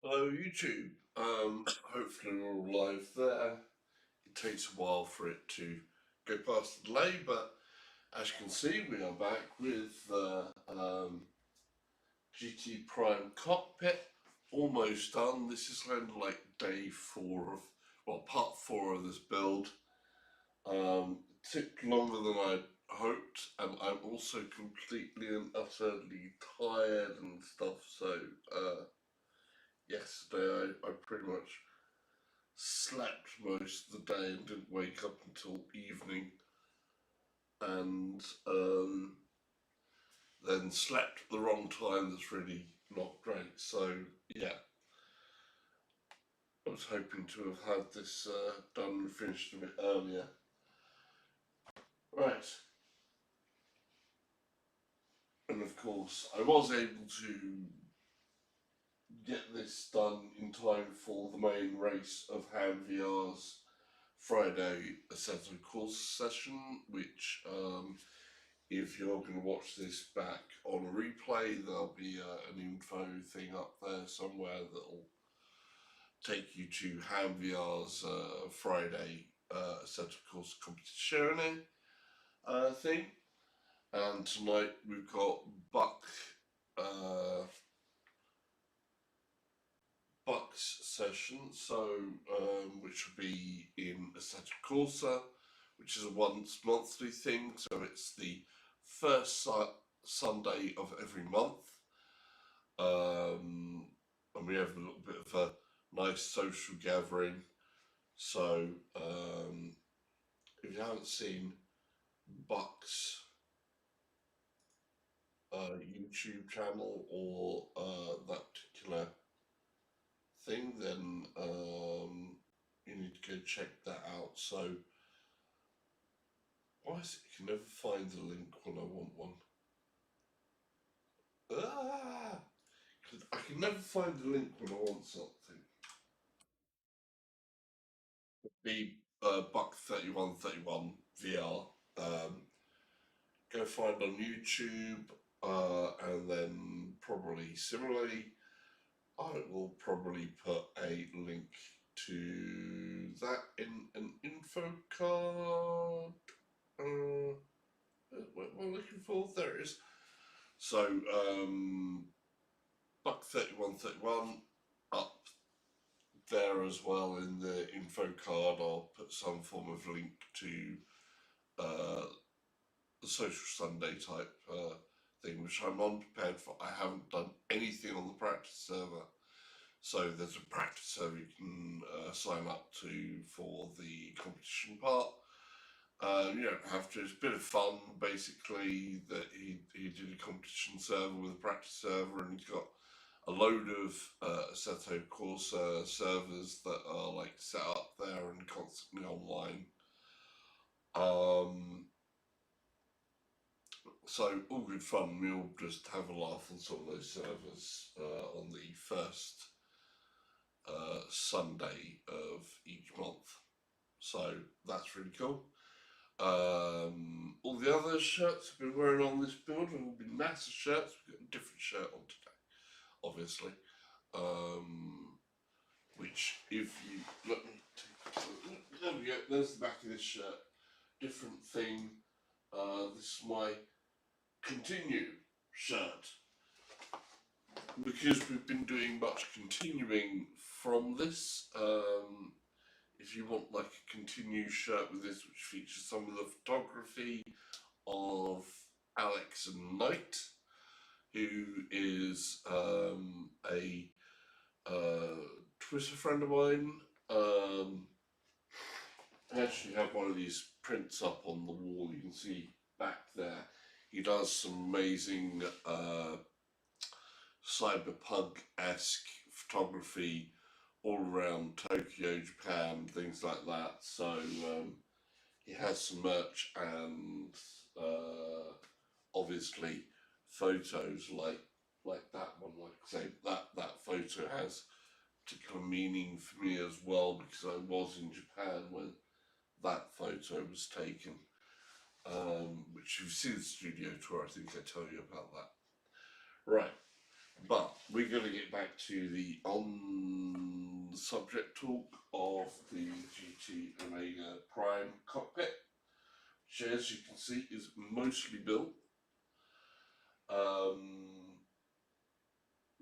Hello YouTube. Hopefully we're all live there. It takes a while for it to go past the delay, but as you can see, we are back with GT Prime Cockpit. Almost done. This is kind of like day 4 of, well, part 4 of this build. It took longer than I hoped, and I'm also completely and utterly tired and stuff, so yesterday I pretty much slept most of the day and didn't wake up until evening, and then slept at the wrong time. That's really not great. So yeah, I was hoping to have had this done and finished a bit earlier. Right, and of course I was able to get this done in time for the main race of Ham VR's Friday Assetto course session, which if you're going to watch this back on a replay, there'll be an info thing up there somewhere that'll take you to Ham VR's Friday Assetto course competition thing. And tonight we've got Buck's session, so which will be in Assetto Corsa, which is a once monthly thing, so it's the first Sunday of every month, and we have a little bit of a nice social gathering. So if you haven't seen Buck's YouTube channel or that particular thing, then you need to go check that out. So why is it you can never find the link when I want one? I can never find the link when I want something. The Buck 3131 VR. Go find on YouTube, and then probably similarly, I will probably put a link to that in an info card. What am I looking for? There it is. So, Buck 3131 up there as well in the info card. I'll put some form of link to the Social Sunday type thing, which I'm unprepared for. I haven't done anything on the practice server. So there's a practice server you can sign up to for the competition part. You don't have to. It's a bit of fun, basically. That he did a competition server with a practice server, and he's got a load of Assetto Corsa servers that are like set up there and constantly online. So all good fun. We'll just have a laugh on some of those servers on the first Sunday of each month. So that's really cool. All the other shirts I've been wearing on this build have all been NASA shirts. We've got a different shirt on today, obviously. Which, if you let me take, there we go. There's the back of this shirt. Different thing. This is my continue shirt, because we've been doing much continuing from this. If you want like a continue shirt with this, which features some of the photography of Alex and Knight, who is a Twitter friend of mine. I actually have one of these prints up on the wall. You can see back there. He does some amazing cyberpunk-esque photography all around Tokyo, Japan, things like that. So he has some merch and obviously photos like that one. Like I say, that photo has particular meaning for me as well, because I was in Japan when that photo was taken. Which you've seen the studio tour, I think I tell you about that. Right. But we're going to get back to the on subject talk of the GT Omega Prime Cockpit, which, as you can see, is mostly built.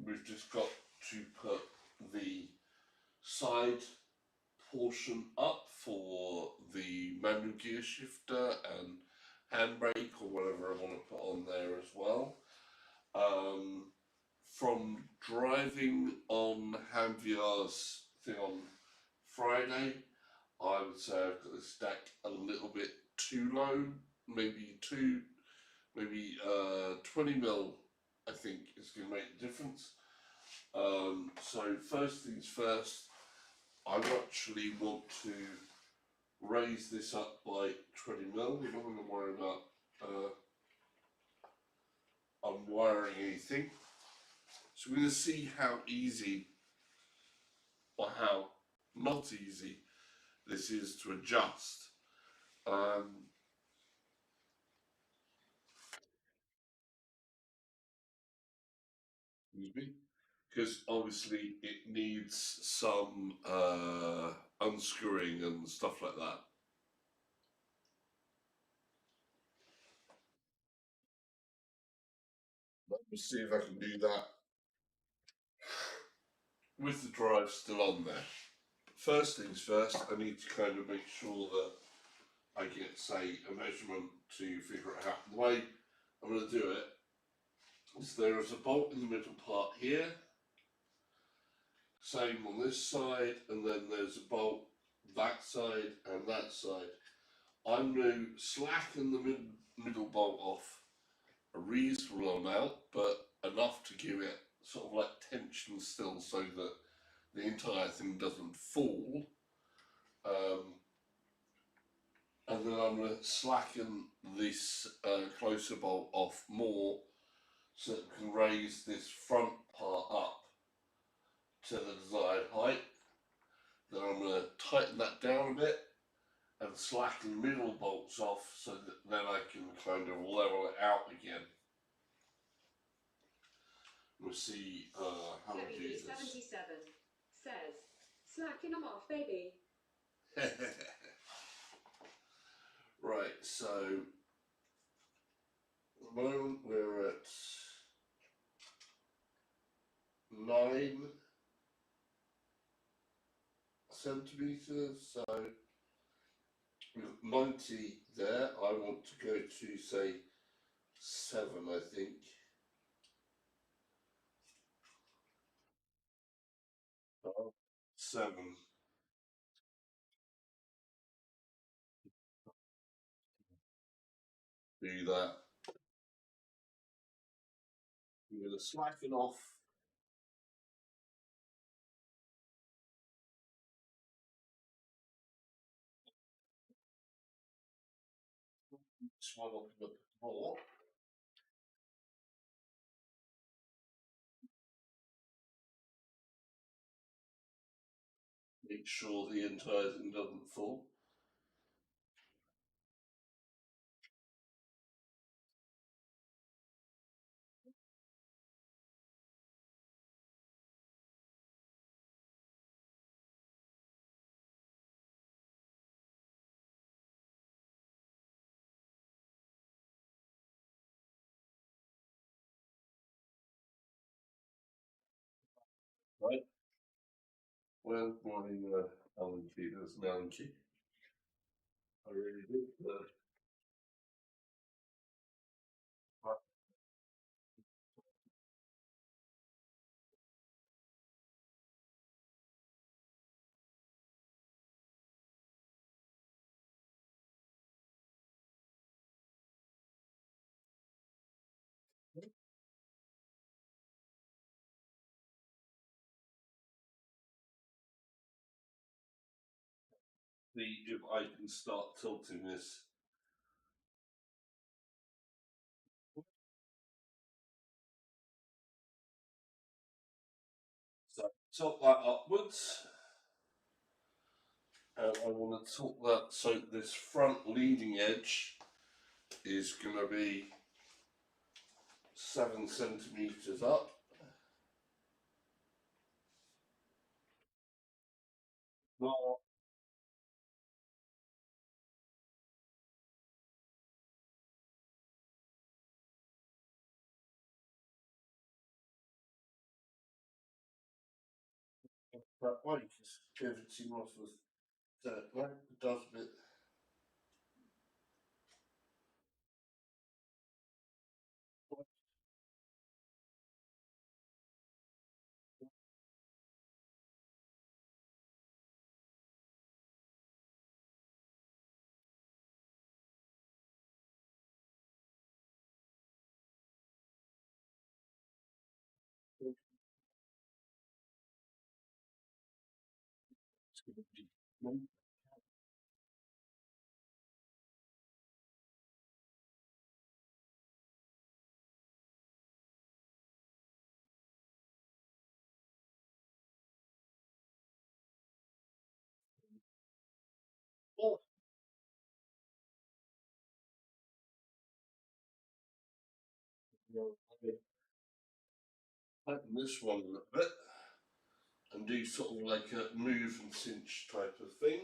We've just got to put the side portion up for the manual gear shifter and handbrake or whatever I want to put on there as well. From driving on Hamviar's thing on Friday, I would say I've got the stack a little bit too low, maybe 20 mil. I think is going to make a difference. So first things first, I actually want to raise this up by 20 mil. We're not going to worry about unwiring anything. So we're going to see how easy or how not easy this is to adjust. Because obviously it needs some unscrewing and stuff like that. Let me see if I can do that with the drive still on there. First things first, I need to kind of make sure that I get, say, a measurement to figure it out. The way I'm going to do it is there is a bolt in the middle part here, same on this side, and then there's a bolt that side and that side. I'm going to slacken the middle bolt off a reasonable amount, but enough to give it sort of like tension still so that the entire thing doesn't fall. And then I'm going to slacken this closer bolt off more so it can raise this front part up to the desired height. Then I'm going to tighten that down a bit and slacken the middle bolts off so that then I can kind of level it out again. We'll see how we do this. 77 says, slacken them off, baby. Right, so at the moment we're at 9 centimetres, so with 90 there, I want to go to say 7, I think. Oh, 7. Do that. We're going to slacken off. This one up a bit more. Make sure the entire thing doesn't fall. Right? Well, morning, Alan Key. There's an Alan Key. I really did. See if I can start tilting this. So tilt that upwards, and I want to tilt that so this front leading edge is going to be 7 centimeters up. No, that way, because everything off with that, right? It does a bit. It's going to be. Oh, tighten this one a little bit and do sort of like a move and cinch type of thing.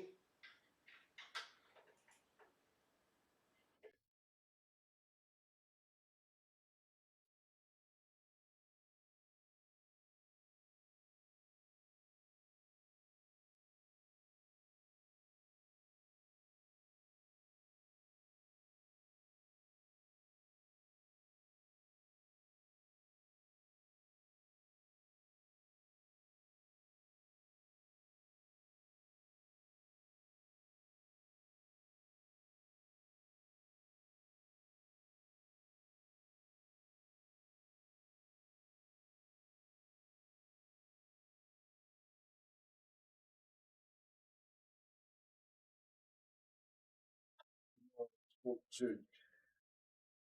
Want to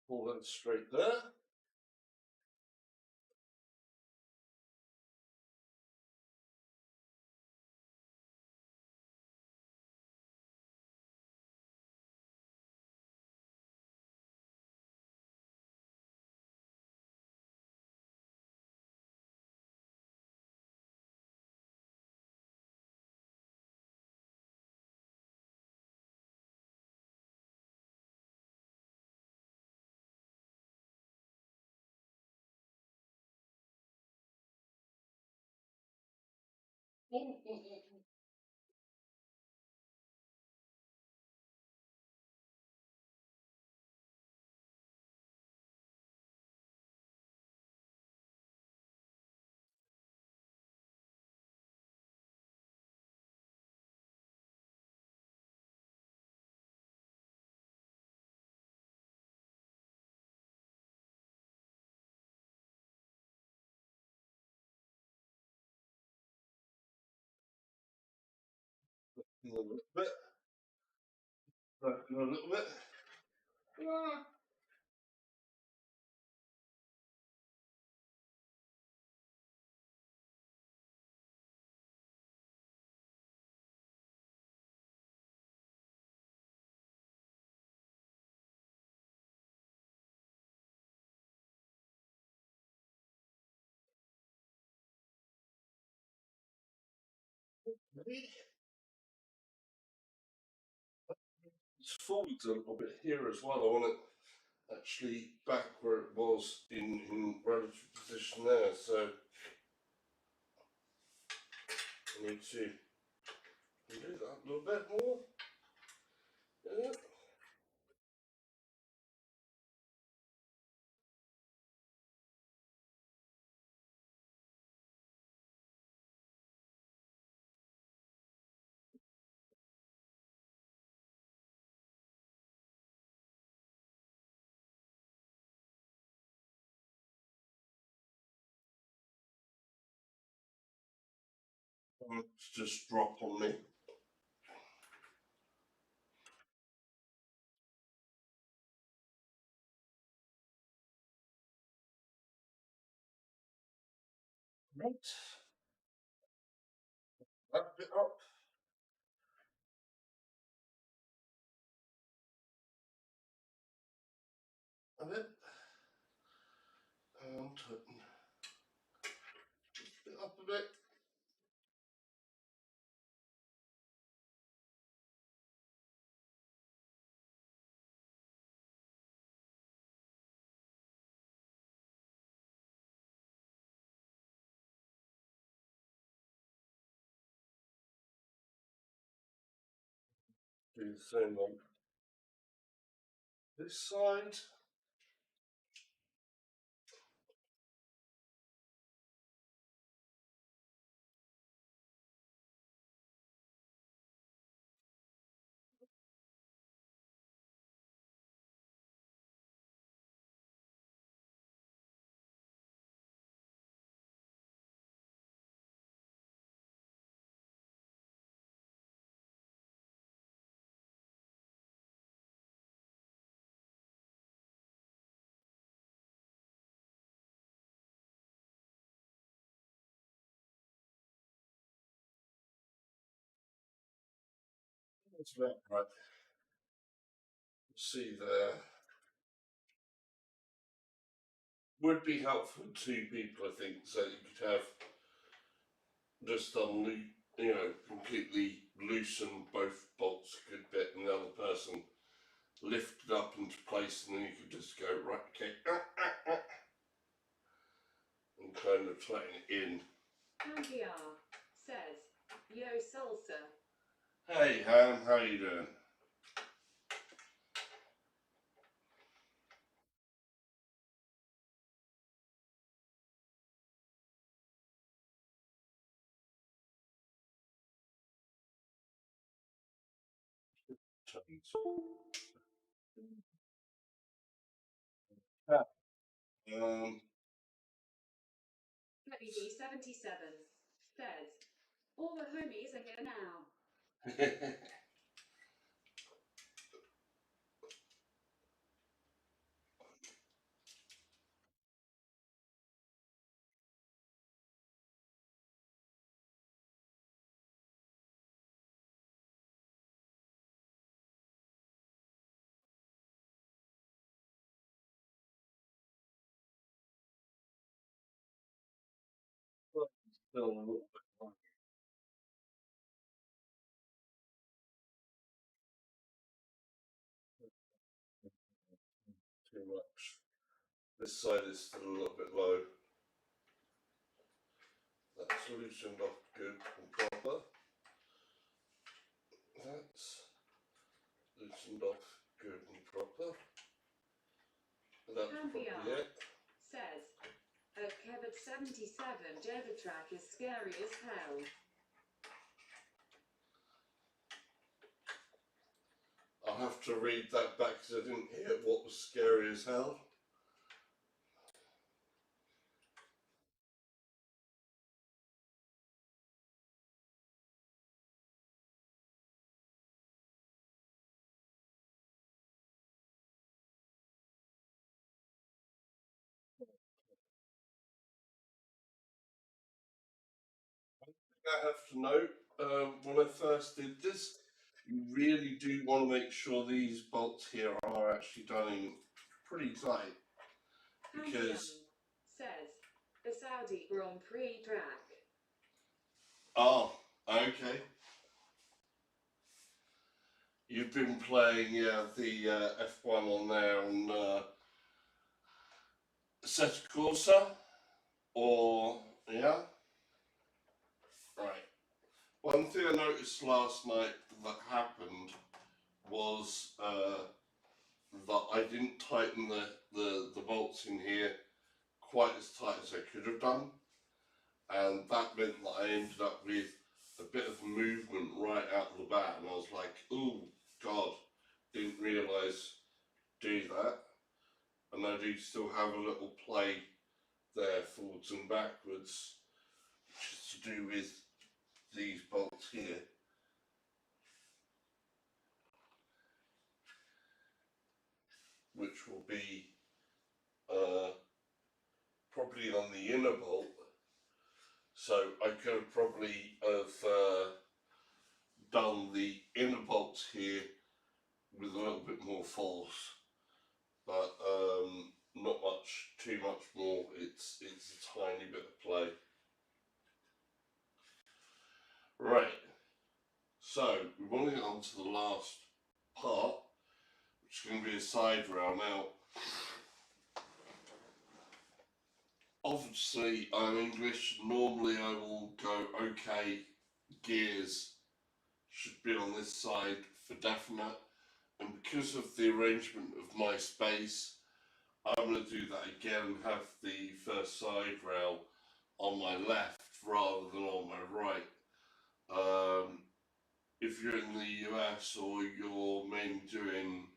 pull that straight there. A little bit. Back a little bit. Ah. It's forward a little bit here as well. I want it actually back where it was in relative position there. So I need to do that a little bit more. Yeah. It's just dropped on me. Right. That bit up a bit. And tighten it up a bit. Do the same on this side. That's about right. See there. Would be helpful to two people, I think, so you could have just completely loosen both bolts a good bit, and the other person lift it up into place, and then you could just go right, okay, and kind of tighten it in. Cambiar says, Yo salsa. Hey Ham, how you doing? Um, WD77 says, all the homies are here now. Still a little bit more. Too much. This side is still a little bit low. That's loosened off good and proper. That's loosened off good and proper. That's probably it. Says, Kevin77, Jedi track is scary as hell. I'll have to read that back because I didn't hear what was scary as hell. I have to note, when I first did this, you really do want to make sure these bolts here are actually done in pretty tight. Because says, the Saudi Grand Prix track. oh, okay. You've been playing the F1 on there on Set Corsa, or yeah, right. One thing I noticed last night that happened was that I didn't tighten the bolts in here quite as tight as I could have done, and that meant that I ended up with a bit of movement right out of the bat, and I was like, oh God, didn't realise do that. And I do still have a little play there forwards and backwards, which is to do with these bolts here. Which will be probably on the inner bolt. So I could probably have done the inner bolts here with a little bit more force, but not too much more. It's a tiny bit of play. Right. So we want to get on to the last part, which is going to be a side rail. Now, obviously, I'm English. Normally, I will go, okay, gears should be on this side, for definite, and because of the arrangement of my space, I'm going to do that again and have the first side rail on my left rather than on my right. If you're in the US or you're mainly doing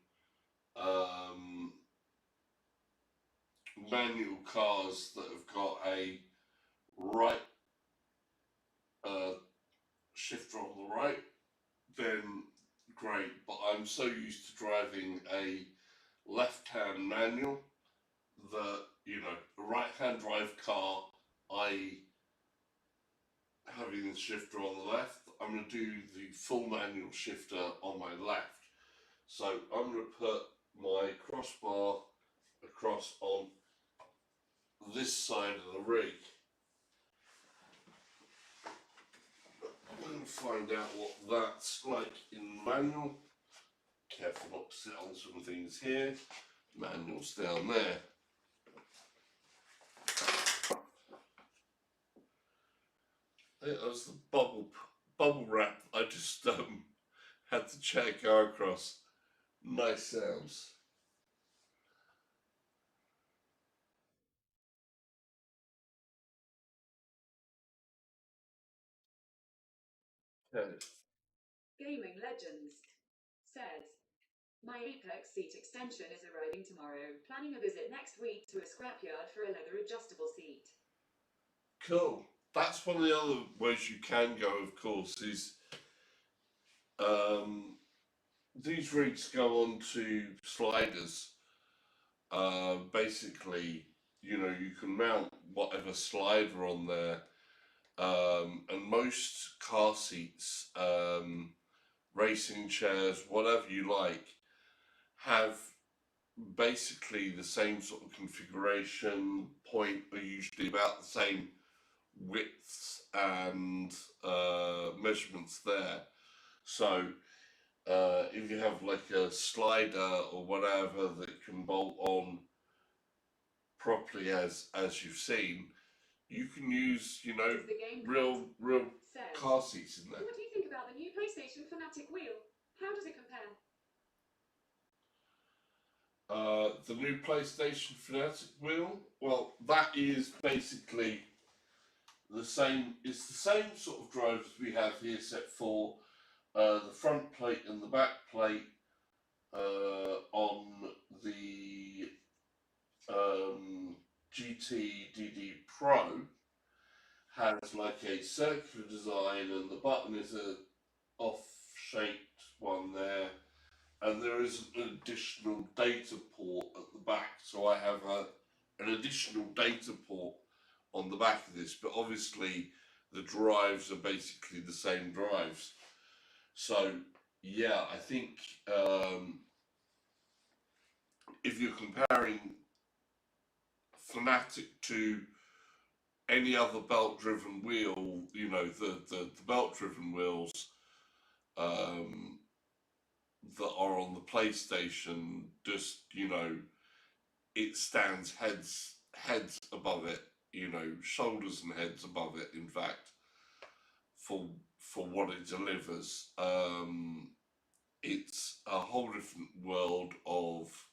manual cars that have got a right shifter on the right, then great. But I'm so used to driving a left-hand manual that, you know, a right-hand drive car, having the shifter on the left, I'm going to do the full manual shifter on my left. So I'm going to put my crossbar across on this side of the rig. I'm going to find out what that's like in manual. Careful not to sit on some things here. Manual's down there. That was the bubble wrap I just had the chair go across. Nice sounds. Okay. Gaming Legends says, my Apex seat extension is arriving tomorrow. Planning a visit next week to a scrapyard for a leather adjustable seat. Cool. That's one of the other ways you can go, of course, is these rigs go on to sliders. Basically, you know, you can mount whatever slider on there, and most car seats, racing chairs, whatever you like, have basically the same sort of configuration point, are usually about the same widths and measurements there. So if you have like a slider or whatever that can bolt on properly as you've seen, you can use, you know, real car seats in there. What do you think about the new PlayStation Fanatic wheel? How does it compare? The new PlayStation Fanatic wheel, well, that is basically the same. It's the same sort of drive as we have here, except for the front plate and the back plate on the GT Pro has like a circular design, and the button is a off-shaped one there, and there is an additional data port at the back, so I have an additional data port on the back of this, but obviously the drives are basically the same drives. So yeah, I think if you're comparing Fanatic to any other belt-driven wheel, you know, the belt-driven wheels that are on the PlayStation, just, you know, it stands heads above it, you know, shoulders and heads above it, in fact, for what it delivers. It's a whole different world of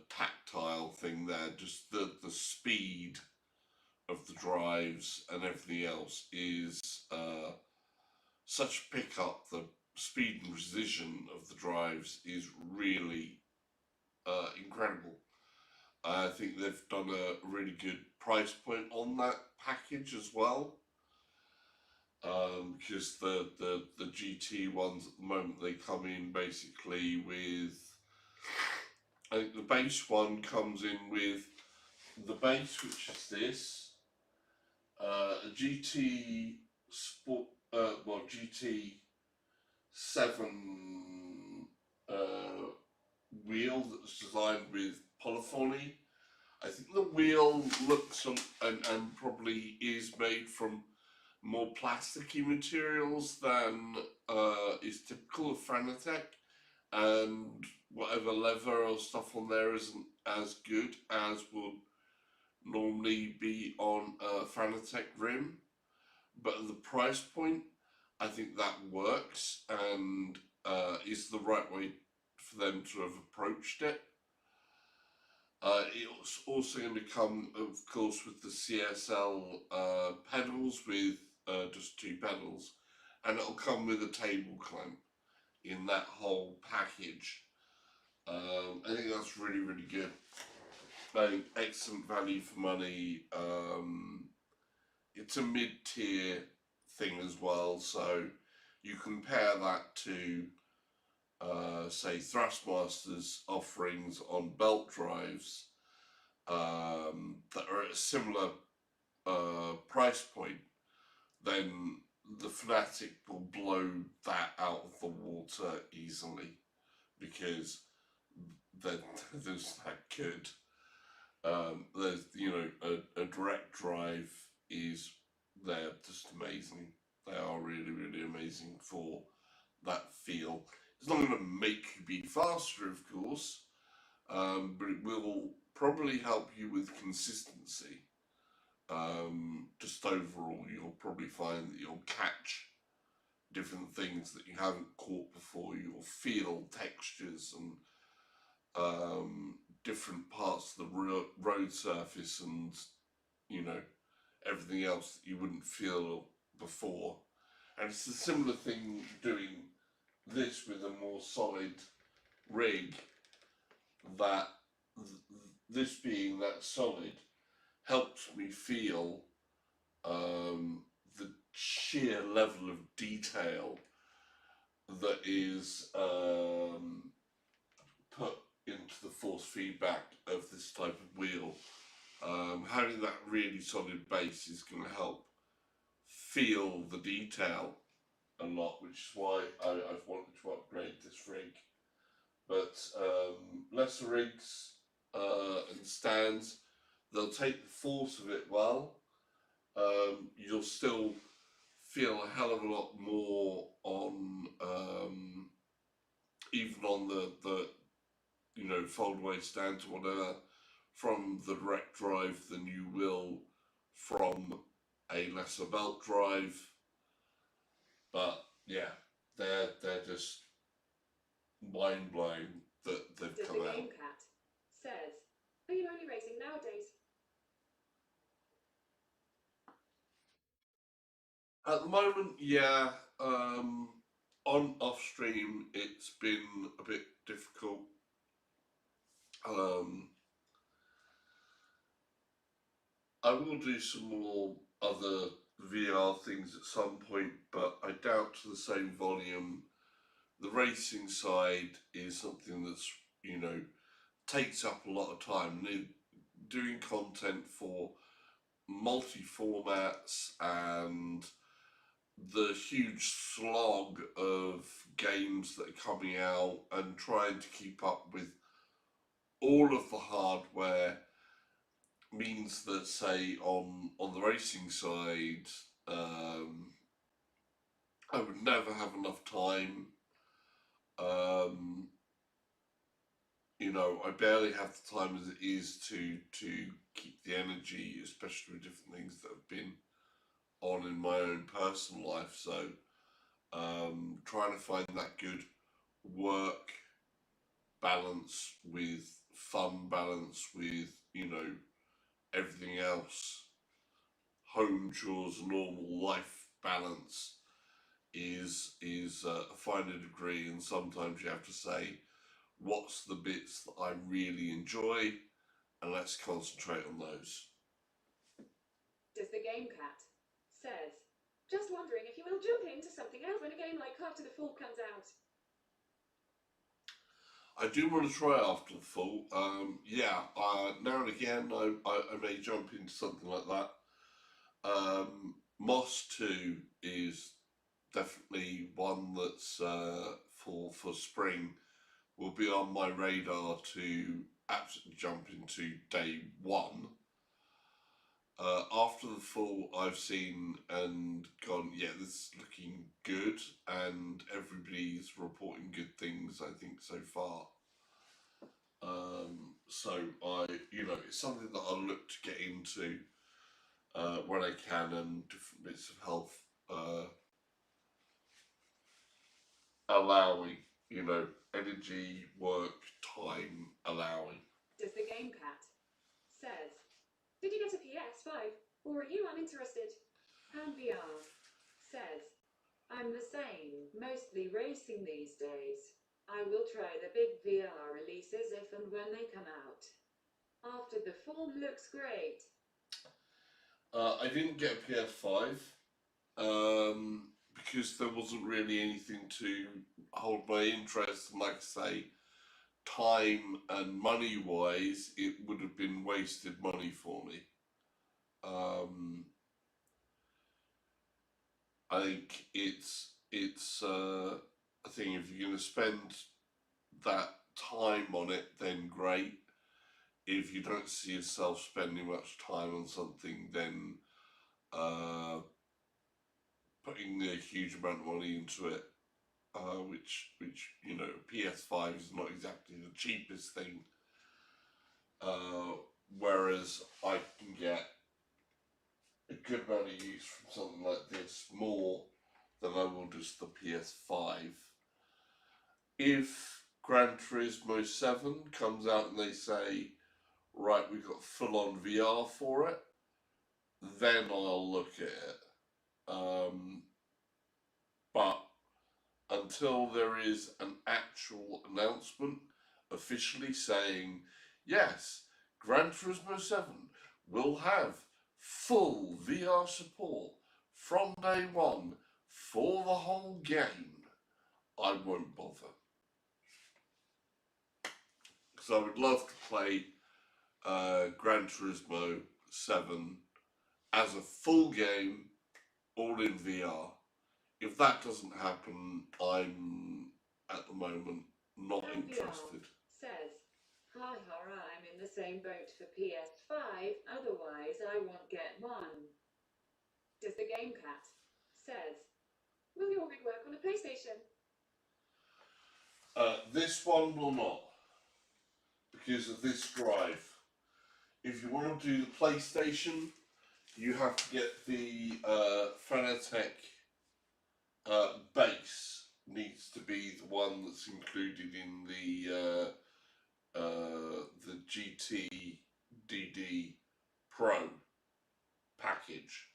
tactile thing there. Just the speed of the drives and everything else is such a pickup. The speed and precision of the drives is really incredible. I think they've done a really good price point on that package as well, because the GT ones at the moment, they come in basically with, I think the base one comes in with the base, which is this, a GT Sport, GT 7 wheel that's designed with polyphony. I think the wheel looks and probably is made from more plasticky materials than is typical of Fanatec, and whatever leather or stuff on there isn't as good as would normally be on a Fanatec rim. But at the price point, I think that works and is the right way for them to have approached it. It's also going to come, of course, with the CSL pedals with just 2 pedals, and it'll come with a table clamp in that whole package. I think that's really, really good. Excellent value for money. It's a mid-tier thing as well, so you compare that to say Thrustmaster's offerings on belt drives that are at a similar price point, then the Fnatic will blow that out of the water easily because they're just that good. There's, you know, a direct drive is, they're just amazing. They are really, really amazing for that feel. It's not going to make you be faster, of course, but it will probably help you with consistency. Just overall, you'll probably find that you'll catch different things that you haven't caught before. You'll feel textures and different parts of the road surface and, you know, everything else that you wouldn't feel before. And it's a similar thing doing this with a more solid rig, that this being that solid helps me feel the sheer level of detail that is put into the force feedback of this type of wheel. Having that really solid base is going to help feel the detail a lot, which is why I've wanted to upgrade this rig. But lesser rigs and stands, they'll take the force of it well. You'll still feel a hell of a lot more on even on the you know, fold away stands or whatever from the direct drive than you will from a lesser belt drive. But yeah, they're just mind blowing that they've Does come the out. Game Cat says, are you only racing nowadays? At the moment, yeah. On off stream, it's been a bit difficult. I will do some more other VR things at some point, but I doubt to the same volume. The racing side is something that's, you know, takes up a lot of time. Doing content for multi-formats and the huge slog of games that are coming out and trying to keep up with all of the hardware means that, say, on the racing side, I would never have enough time. You know, I barely have the time as it is to keep the energy, especially with different things that have been on in my own personal life. So trying to find that good work balance with fun balance with, you know, everything else, home chores, normal life balance is a finer degree, and sometimes you have to say, what's the bits that I really enjoy, and let's concentrate on those. Does the Game Cat says, just wondering if you will jump into something else when a game like After the Fall comes out. I do want to try After the Fall. Yeah, now and again I may jump into something like that. Moss 2 is definitely one that's for spring will be on my radar to absolutely jump into day one. After the Fall, I've seen and gone, yeah, this is looking good, and everybody's reporting good things, I think, so far. So you know, it's something that I'll look to get into when I can, and different bits of health allowing, you know, energy, work, time allowing. Does the Game Cat says, did you get a PS5 or are you uninterested? And VR says, I'm the same, mostly racing these days. I will try the big VR releases if and when they come out. After the form looks great. I didn't get a PS5 because there wasn't really anything to hold my interest. And like I say, time and money wise, it would have been wasted money for me. I think it's a thing. If you're going to spend that time on it, then great. If you don't see yourself spending much time on something, then putting a huge amount of money into it, which you know, PS5 is not exactly the cheapest thing. Whereas I can get a good amount of use from something like this more than I will just the PS5. If Gran Turismo 7 comes out and they say, right, we've got full on VR for it, then I'll look at it. But until there is an actual announcement officially saying, yes, Gran Turismo 7 will have full VR support from day one for the whole game, I won't bother. Because I would love to play Gran Turismo 7 as a full game, all in VR. If that doesn't happen, I'm at the moment not interested. Says, hi, I'm in the same boat for PS5, otherwise I won't get one. Does the Game Cat says, will your rig work on a PlayStation? This one will not, because of this drive. If you want to do the PlayStation, you have to get the Fanatec base. Needs to be the one that's included in the GT DD Pro package.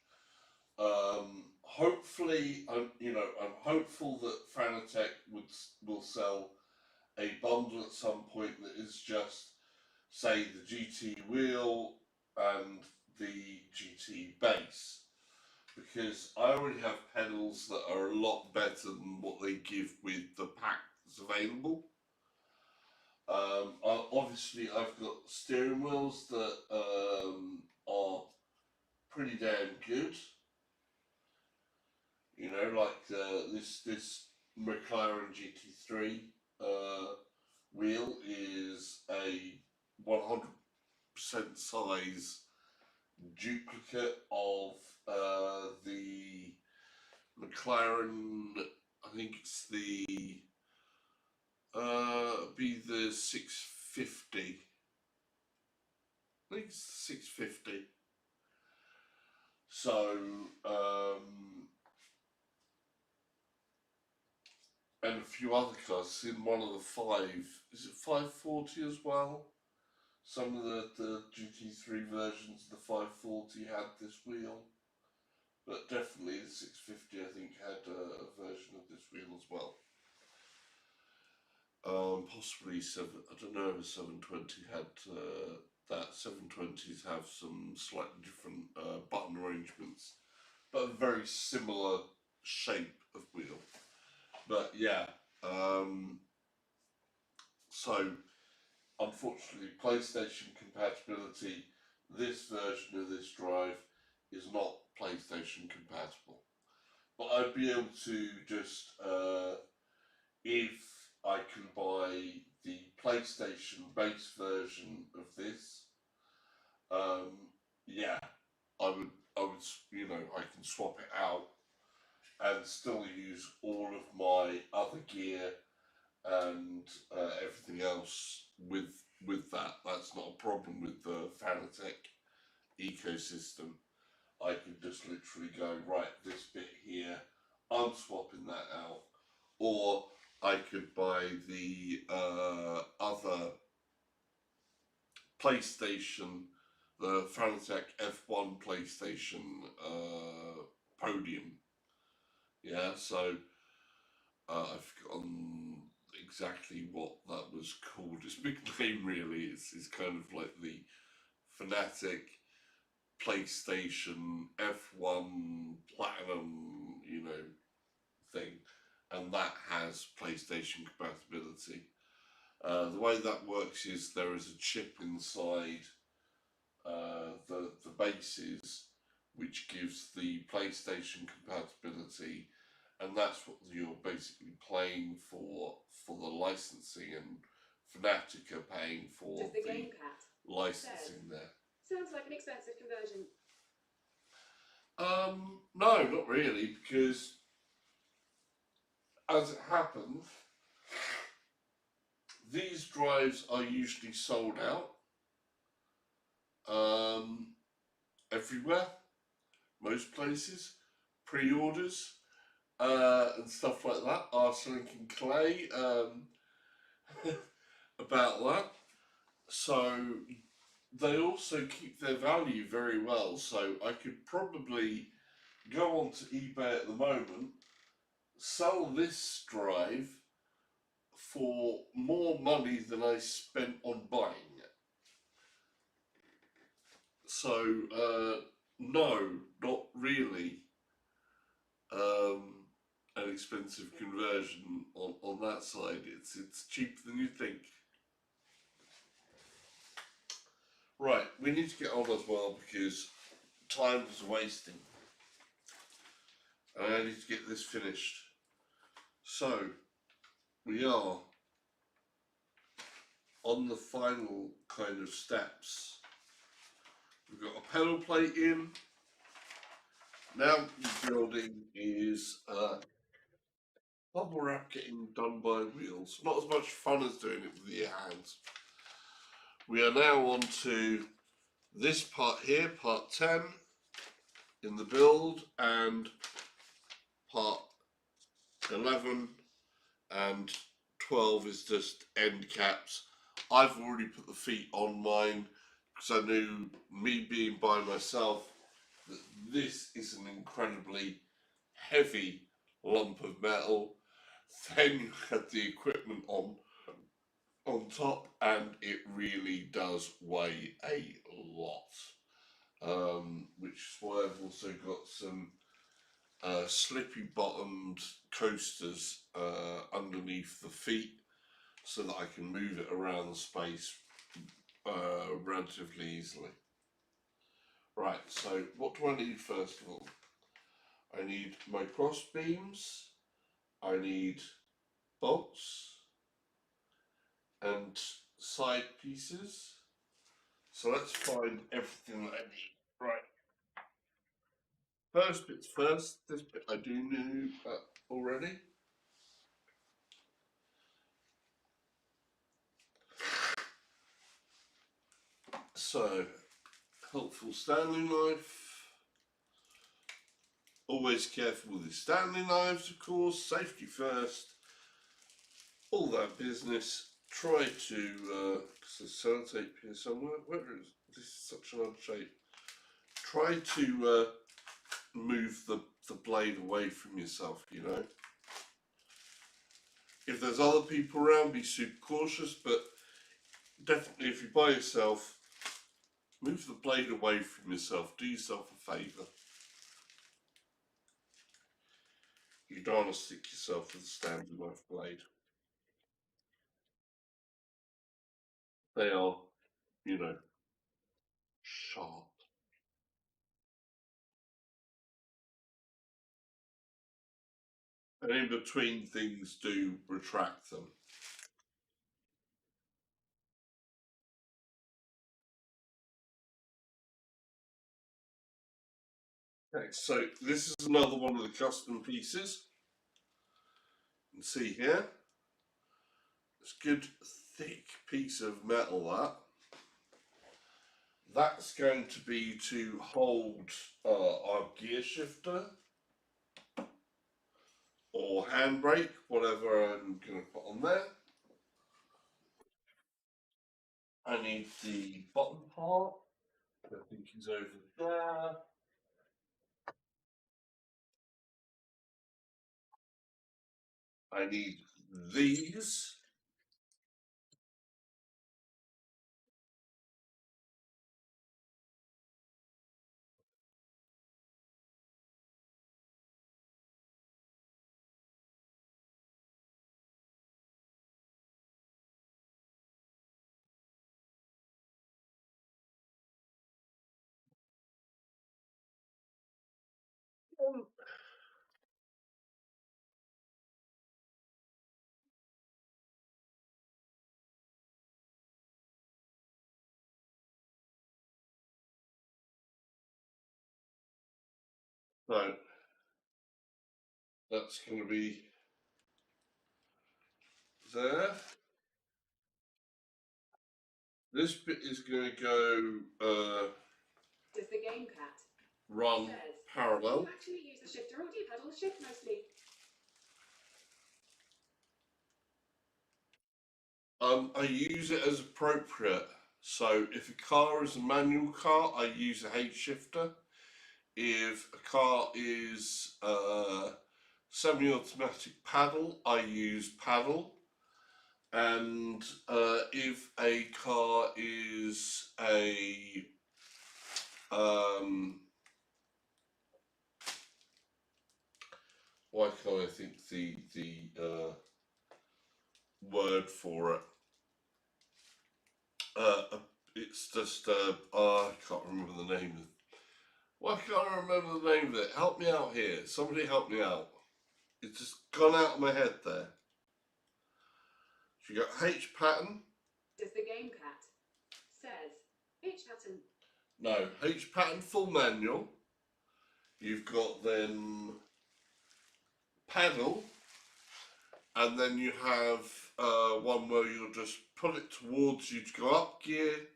Hopefully, I'm hopeful that Fanatec will sell a bundle at some point that is just, say, the GT wheel and the GT base, because I already have pedals that are a lot better than what they give with the pack that's available. Obviously, I've got steering wheels that are pretty damn good. You know, like this McLaren GT3 wheel is a 100% size duplicate of the McLaren. I think it's the be the 650. I think it's the 650. So and a few other cars in one of the five. Is it 540 as well? Some of the GT3 versions of the 540 had this wheel, but definitely the 650 I think had a version of this wheel as well. Possibly I don't know if a 720 had that. 720s have some slightly different button arrangements, but a very similar shape of wheel. But yeah, so unfortunately, PlayStation compatibility, this version of this drive is not PlayStation compatible. But I'd be able to just, if I can buy the PlayStation base version of this, yeah, I would, I can swap it out and still use all of my other gear and everything else with that. That's not a problem with the Fanatec ecosystem. I could just literally go, right, this bit here, I'm swapping that out, or I could buy the other PlayStation, the Fanatec F1 PlayStation podium. Yeah, so I've forgotten exactly what that was called. Its big name really is kind of like the Fanatec PlayStation F1 Platinum, thing, and that has PlayStation compatibility. The way that works is there is a chip inside the bases which gives the PlayStation compatibility, and that's what you're basically playing for the licensing, and Fnatic are paying for Does the the game cat licensing there. sounds like an expensive conversion. No, not really, because as it happens, these drives are usually sold out everywhere, most places. Pre-orders and stuff like that. Arsenic and Clay about that. So they also keep their value very well. So I could probably go onto eBay at the moment, sell this drive for more money than I spent on buying it. So no, not really an expensive conversion on that side. It's cheaper than you think. Right, we need to get on as well because time is wasting. And I need to get this finished. So we are on the final kind of steps. We've got a pedal plate in. Now the building is bubble wrap getting done by wheels. Not as much fun as doing it with your hands. We are now on to this part here, part 10 in the build, and part 11 and 12 is just end caps. I've already put the feet on mine because I knew, me being by myself, that this is an incredibly heavy lump of metal. Then you had the equipment on top, and it really does weigh a lot. Which is why I've also got some slippy bottomed coasters underneath the feet so that I can move it around the space relatively easily. Right, so what do I need first of all? I need my cross beams, I need bolts and side pieces. So let's find everything that I need. Right. First bits first, this bit I do know already. So, helpful Stanley knife. Always careful with the Stanley knives, of course. Safety first. All that business. Try to, there's sellotape here somewhere. Where is this? Is such an odd shape. Try to move the blade away from yourself, you know. If there's other people around, be super cautious, but definitely if you're by yourself, move the blade away from yourself. Do yourself a favour. You don't want to stick yourself with a standard knife blade. They are, you know, sharp. And in between things do retract them. Okay, so this is another one of the custom pieces. You can see here. It's a good thick piece of metal that. That's going to be to hold our gear shifter or handbrake, whatever I'm going to put on there. I need the bottom part, I think is over there. I need these. So that's going to be there. This bit is going to go Does the game cat run says, parallel. do you actually use the shifter or do you pedal shift mostly? I use it as appropriate. So if a car is a manual car, I use a H shifter. If a car is semi-automatic paddle, I use paddle. And if a car is a why can't I think the word for it? It's just I can't remember the name of. Why can't I remember the name of it? Help me out here. Somebody help me out. It's just gone out of my head there. So you got H pattern. Does the game cat says H pattern? No, H pattern full manual. You've got then pedal, and then you have one where you'll just put it towards you to go up gear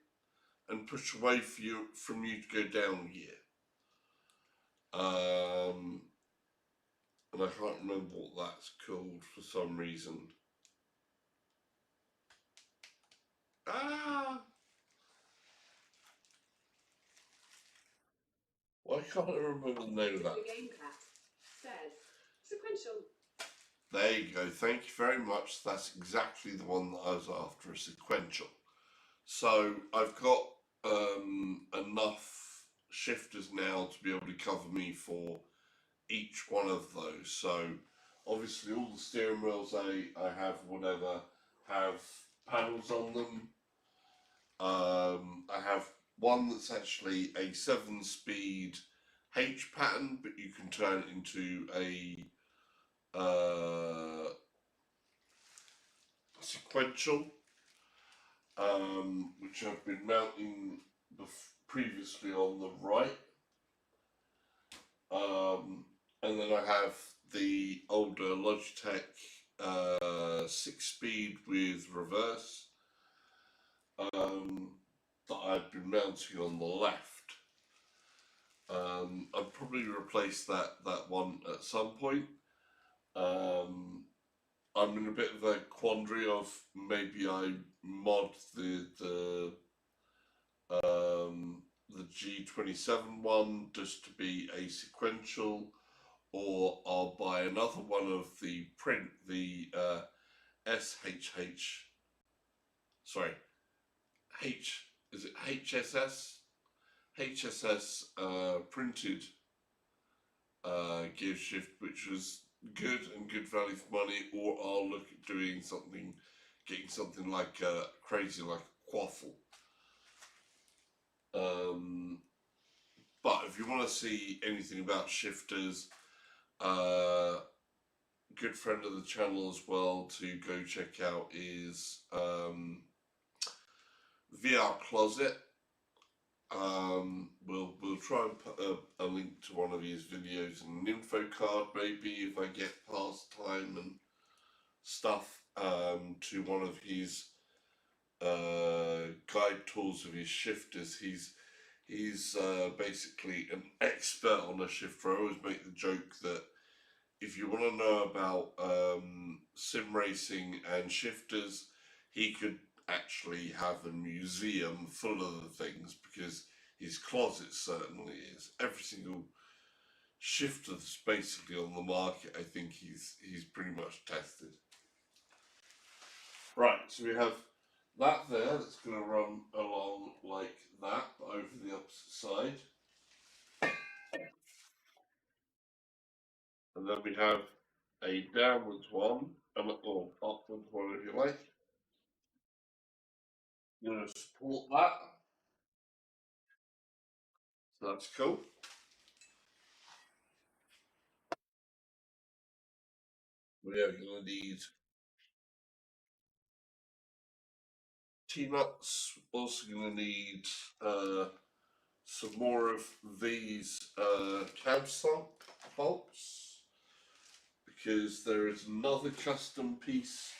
and push away from you to go down gear. And I can't remember what that's called for some reason. Why can't I remember the name of that? The game cat says sequential. There you go. Thank you very much. That's exactly the one that I was after, a sequential. So I've got enough shifters now to be able to cover me for each one of those. So obviously all the steering wheels I have, whatever, have panels on them. I have one that's actually a 7-speed H pattern, but you can turn it into a sequential, which I've been mounting previously on the right. And then I have the older Logitech 6-speed with reverse that I've been mounting on the left. I'll probably replace that one at some point. I'm in a bit of a quandary of maybe I mod the G27 one just to be a sequential, or I'll buy another one of the SHH. Sorry, is it HSS? HSS printed gear shift, which was good and good value for money, or I'll look at doing something, getting something like crazy, like a quaffle. But if you want to see anything about shifters, good friend of the channel as well to go check out is VR Closet. We'll try and put a link to one of his videos and an info card maybe if I get past time and stuff, to one of his guide tours of his shifters. He's basically an expert on a shifter. I always make the joke that if you want to know about sim racing and shifters, he could actually have a museum full of the things, because his closet certainly is. Every single shifter that's basically on the market, I think he's pretty much tested. Right, so we have that there that's going to run along like that, but over the opposite side. And then we have a downwards one, or upwards one if you like. You're going to support that. So that's cool. We are going to need T-nuts. Also going to need some more of these cab stock bolts, because there is another custom piece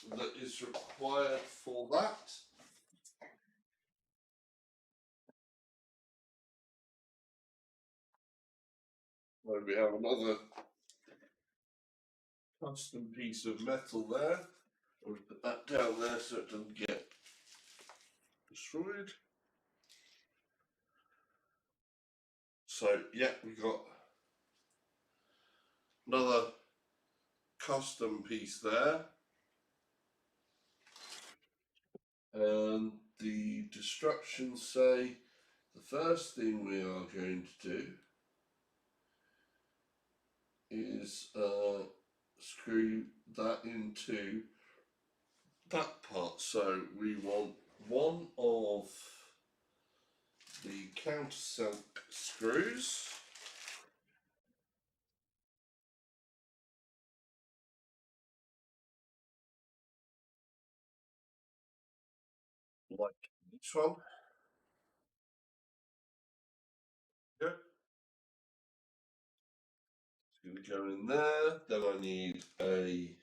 that is required for that. Then we have another custom piece of metal there. We'll put that down there so it doesn't get destroyed. So yeah, we got another custom piece there. And the instructions say the first thing we are going to do is screw that into that part. So we want one of the countersunk screws. Like this one. Yeah. It's going to go in there. Then I need a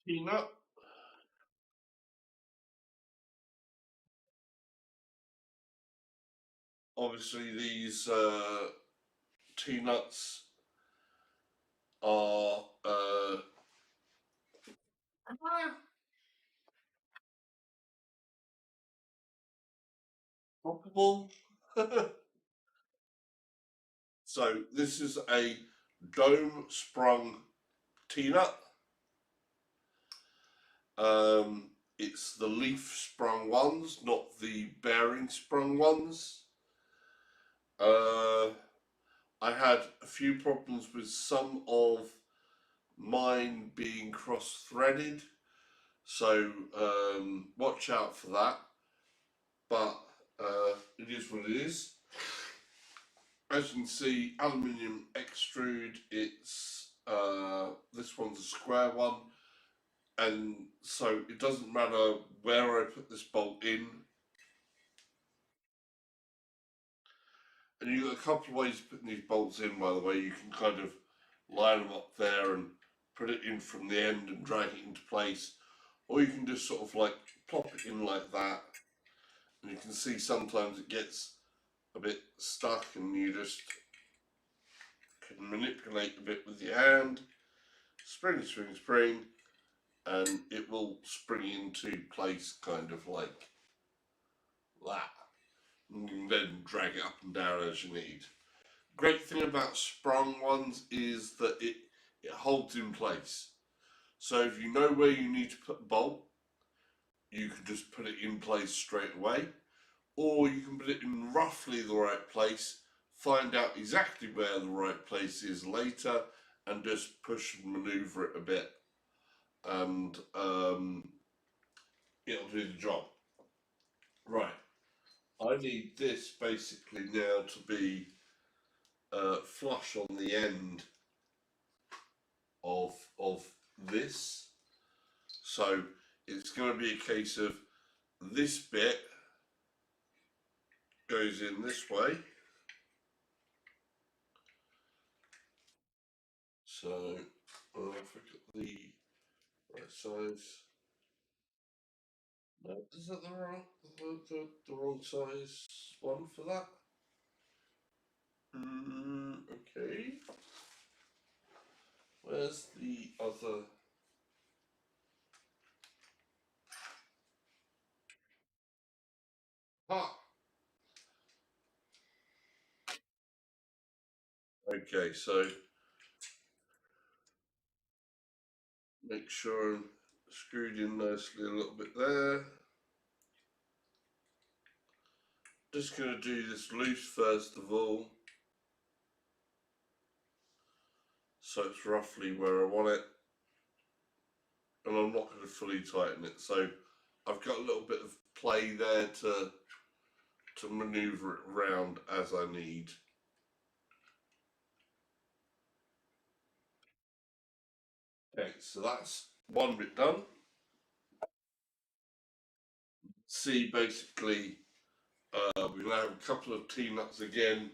T-nut. Obviously these T-nuts are poppable. So this is a dome sprung T-nut. It's the leaf sprung ones, not the bearing sprung ones. I had a few problems with some of mine being cross threaded, so watch out for that. But it is what it is. As you can see, aluminium extrude. It's this one's a square one, and so it doesn't matter where I put this bolt in. And you've got a couple of ways of putting these bolts in, by the way. You can kind of line them up there and put it in from the end and drag it into place, or you can just sort of like plop it in like that. And you can see sometimes it gets a bit stuck, and you just can manipulate a bit with your hand. Spring, spring, spring, and it will spring into place kind of like that. And you can then drag it up and down as you need. Great thing about sprung ones is that it holds in place. So if you know where you need to put the bolt, you can just put it in place straight away, or you can put it in roughly the right place, find out exactly where the right place is later, and just push and maneuver it a bit, and it'll do the job. Right, I need this basically now to be flush on the end of this. So it's going to be a case of this bit goes in this way, So if I get the right size. No, is that the wrong size one for that? Okay. Where's the other? Ah. Okay, so make sure I'm screwed in nicely a little bit there. Just going to do this loose first of all, so it's roughly where I want it, and I'm not going to fully tighten it. So I've got a little bit of play there to maneuver it around as I need. Okay, so that's one bit done. See, basically, we're going to have a couple of T-nuts again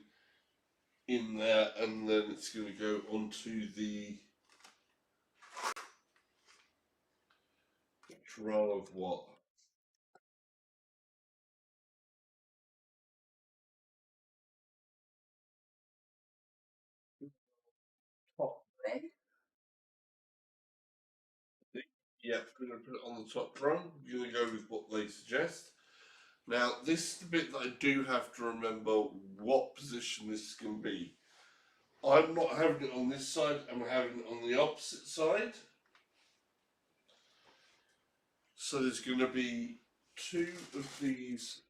in there, and then it's going to go onto the row of what? Top row. Yeah, we're going to put it on the top rung. We're going to go with what they suggest. Now, this is the bit that I do have to remember what position this is going to be. I'm not having it on this side, I'm having it on the opposite side. So there's going to be two of these.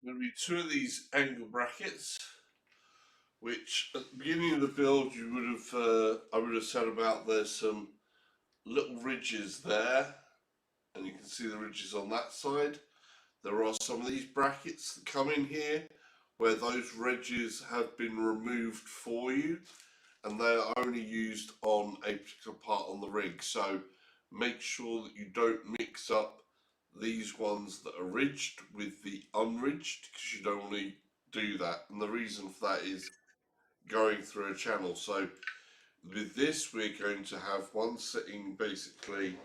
Going to be two of these angle brackets, which at the beginning of the build you would have, I would have said about there's some little ridges there, and you can see the ridges on that side. There are some of these brackets that come in here where those ridges have been removed for you, and they are only used on a particular part on the rig. So make sure that you don't mix up these ones that are ridged with the unridged, because you don't want to do that. And the reason for that is going through a channel. So with this, we're going to have one sitting basically,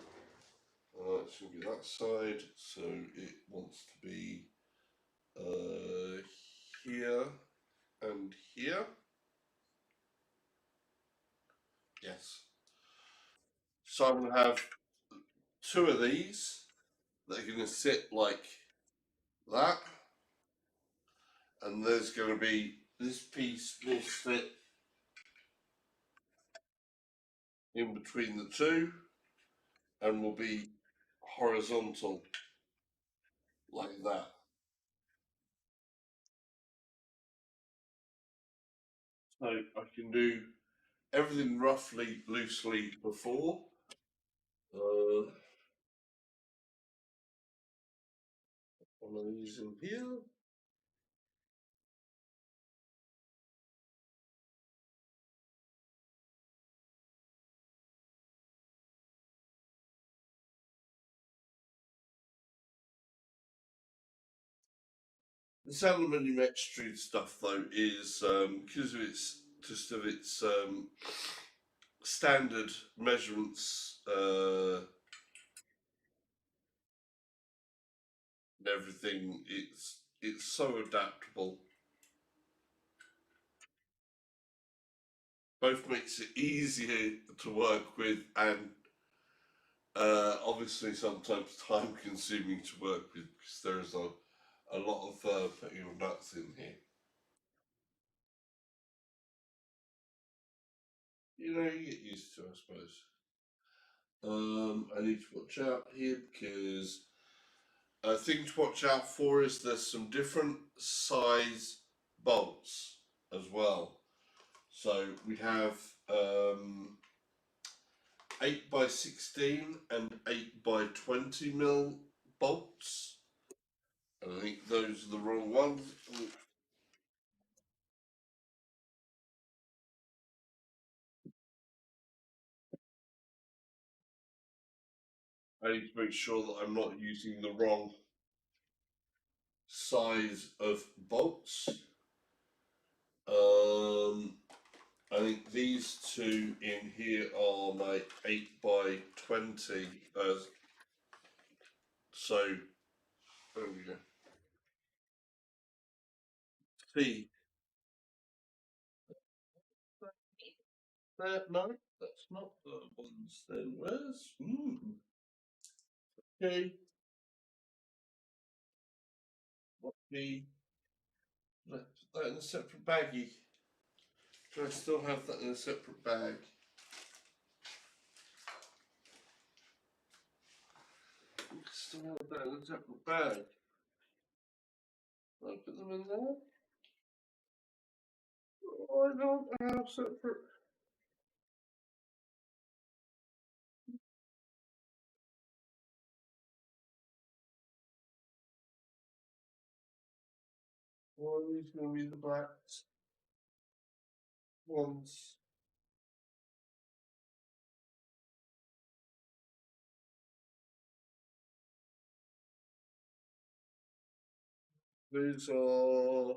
it's going to be that side, so it wants to be here and here. Yes. So I'm going to have two of these that are going to sit like that, and there's going to be this piece will fit in between the two and will be horizontal like that. So I can do everything roughly loosely before. One of these in here. This aluminium extrude stuff though is because of its standard measurements and everything. It's so adaptable. Both makes it easier to work with and obviously sometimes time consuming to work with because there's a lot of putting of nuts in here. You know, you get used to, I suppose. I need to watch out here because a thing to watch out for is there's some different size bolts as well. So we have 8 by 16 and 8 by 20 mil bolts. And I think those are the wrong ones. I need to make sure that I'm not using the wrong size of bolts. I think these two in here are my 8x20. So there we go. See, no, that's not the ones then. Where's? Okay, what the? Let's put that in a separate baggie. Do I still have that in a separate bag? I still have that in a separate bag. I put them in there. Oh, I don't have separate. Well, these going to be the black ones. These are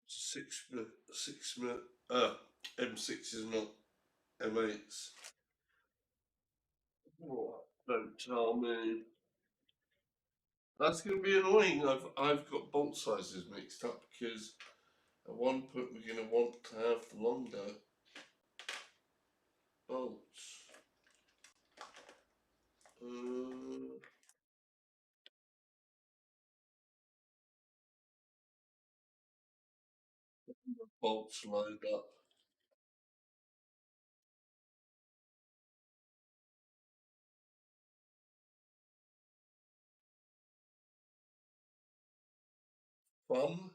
6 minute M6s, not M8s. Oh, don't tell me. That's going to be annoying. I've got bolt sizes mixed up because at one point we're going to want to have the longer bolts. Bolts lined up. Fun.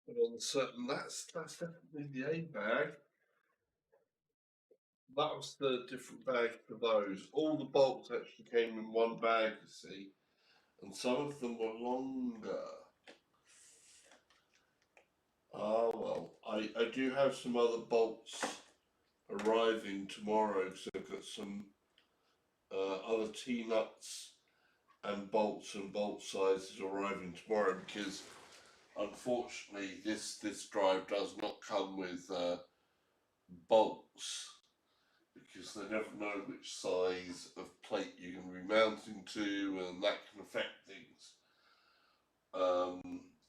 But on certain, that's definitely the A bag. That was the different bag for those. All the bolts actually came in one bag, you see, and some of them were longer. Ah well, I do have some other bolts arriving tomorrow because I've got some other T-nuts and bolt sizes arriving tomorrow because unfortunately this drive does not come with bolts because they never know which size of plate you're going to be mounting to and that can affect things.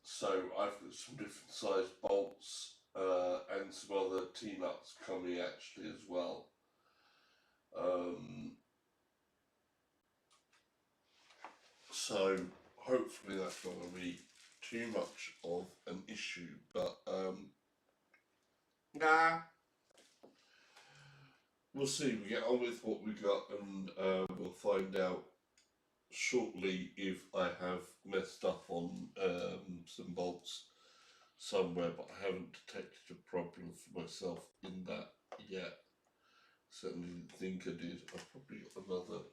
So I've got some different size bolts and some other T-nuts coming actually as well. So hopefully that's not going to be too much of an issue, but nah, we'll see. We get on with what we got, and we'll find out shortly if I have messed up on some bolts somewhere, but I haven't detected a problem for myself in that yet. Certainly didn't think I did. I've probably got another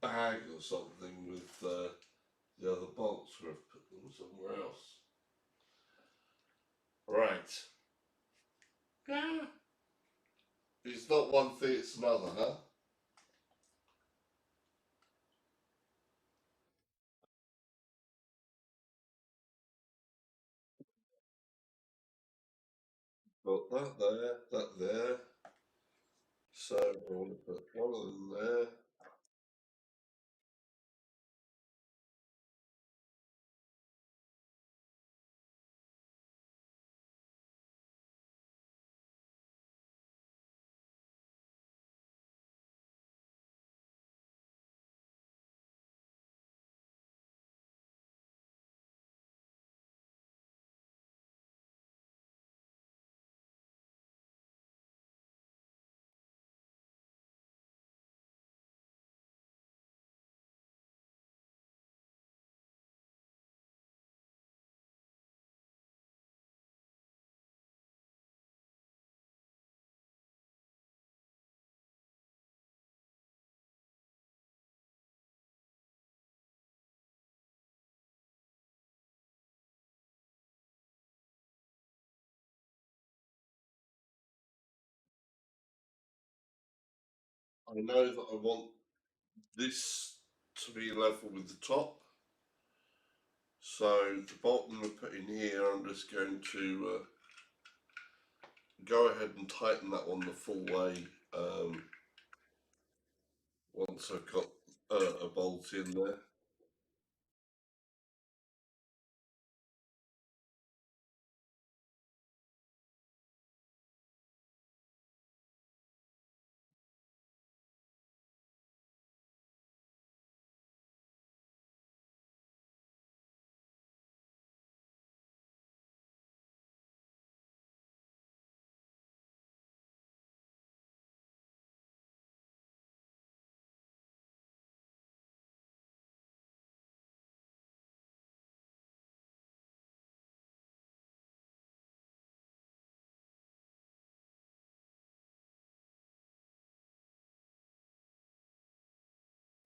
bag or something with the other bolts, or I've put them somewhere else. Right. Yeah. It's not one thing, it's another, huh? Got that there, that there. So I want to put one of them there. I know that I want this to be level with the top. So the bolt I'm going to put in here, I'm just going to go ahead and tighten that one the full way once I've got a bolt in there.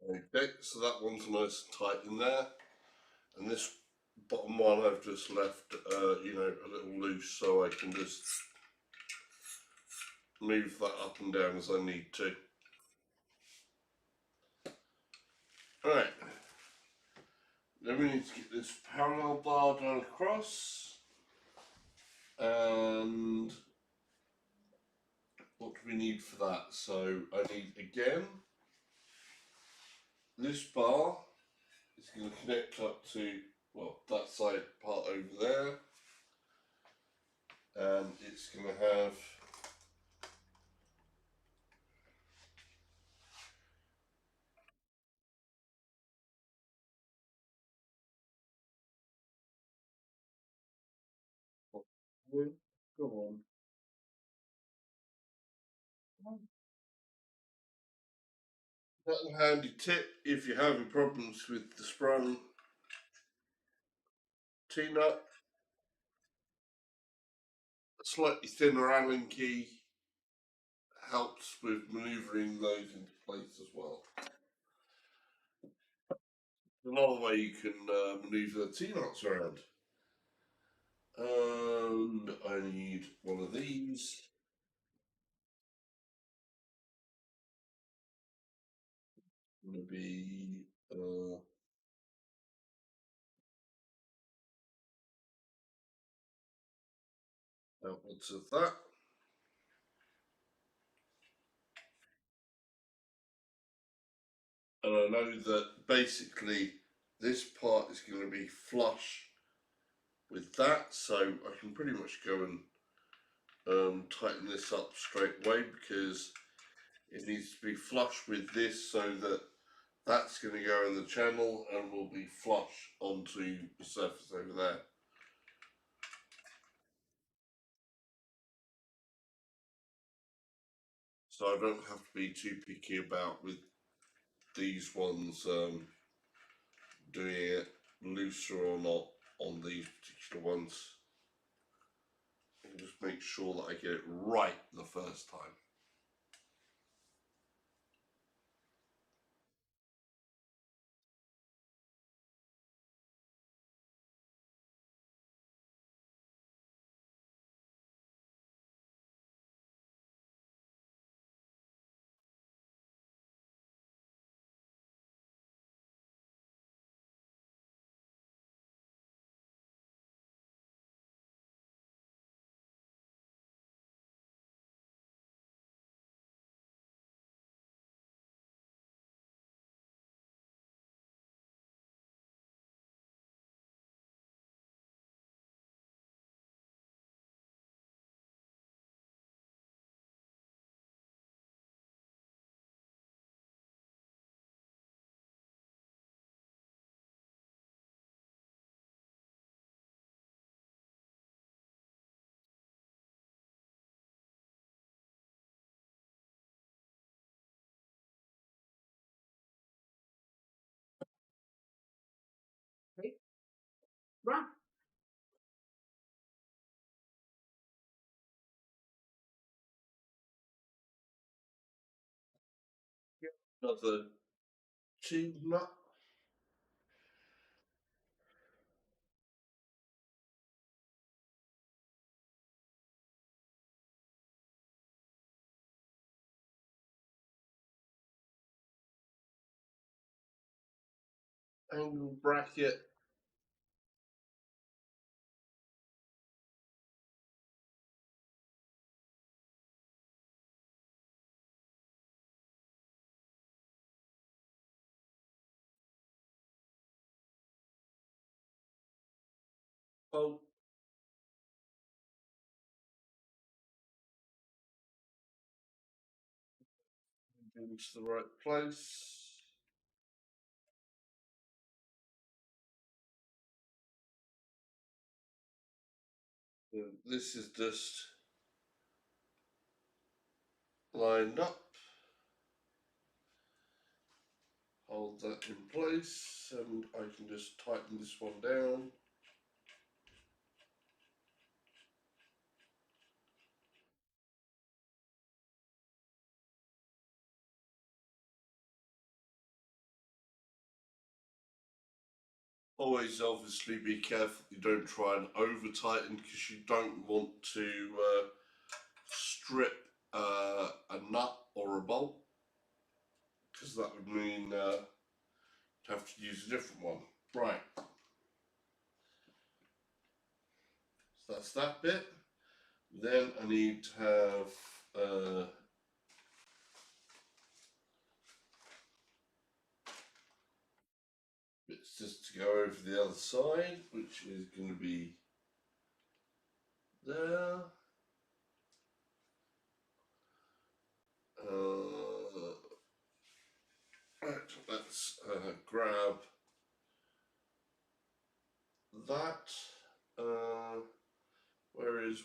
Okay, so that one's nice and tight in there, and this bottom one I've just left, you know, a little loose, so I can just move that up and down as I need to. Alright, then we need to get this parallel bar done across, and what do we need for that? So I need, again, this bar is going to connect up to, well, that side part over there, and it's going to have go on. Little handy tip if you're having problems with the sprung T-nut, a slightly thinner Allen key helps with manoeuvring those into place as well. Another way you can manoeuvre the T-nuts around. And I need one of these. Going to be outwards of that. And I know that basically this part is going to be flush with that, so I can pretty much go and tighten this up straight away because it needs to be flush with this so that that's going to go in the channel and will be flush onto the surface over there. So I don't have to be too picky about with these ones doing it looser or not on these particular ones. I can just make sure that I get it right the first time. Okay. Right. Another tube nut. angle bracket. Oh, into the right place. This is just lined up. Hold that in place, and I can just tighten this one down. Always, obviously, be careful you don't try and over tighten because you don't want to strip a nut or a bolt, because that would mean you'd have to use a different one. Right, so that's that bit. Then I need to have bits just to go over the other side, which is going to be there. Right, let's grab that. Where is?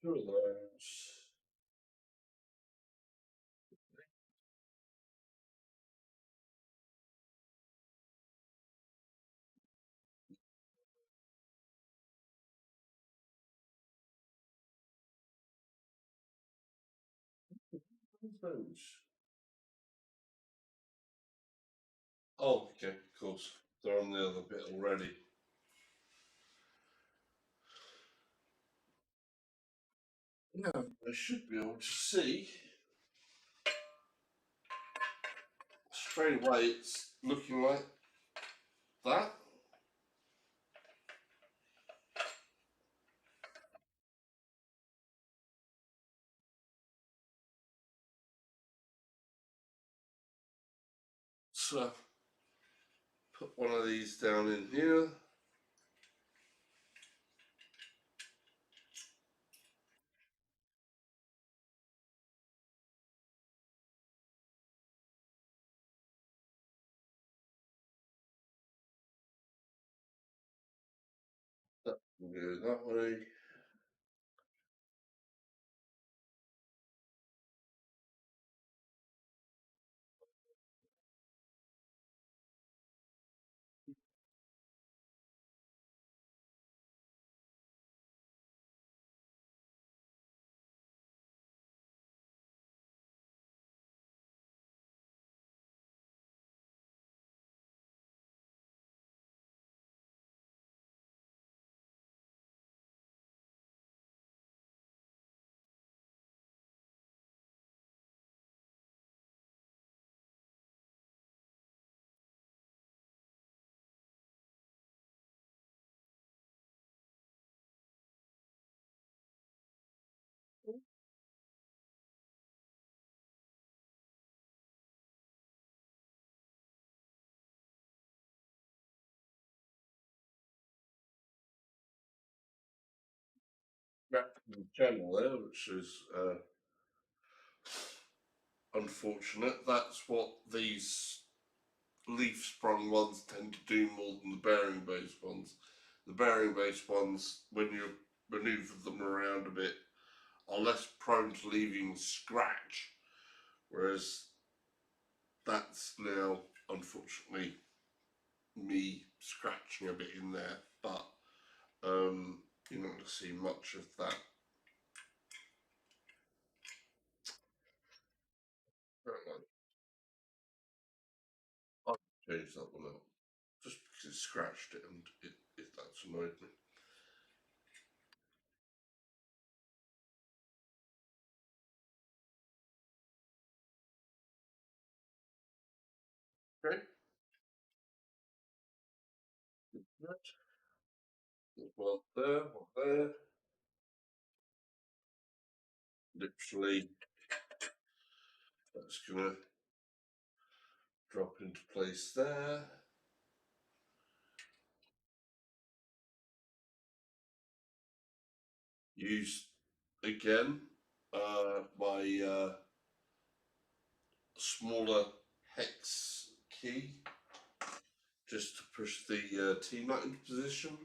Two of those. Those. Oh, okay, of course. They're on the other bit already. Now I should be able to see straight away. It's looking like that. So put one of these down in here. That can go that way. Back to the channel there, which is unfortunate. That's what these leaf sprung ones tend to do more than the bearing based ones. The bearing based ones, when you maneuver them around a bit, are less prone to leaving scratch, whereas that's now unfortunately me scratching a bit in there, but you're not going to see much of that. I'll change that one out just because it scratched it and that's annoyed me. Well, there, well, there. Literally, that's going to drop into place there. Use again my smaller hex key just to push the T-nut into position.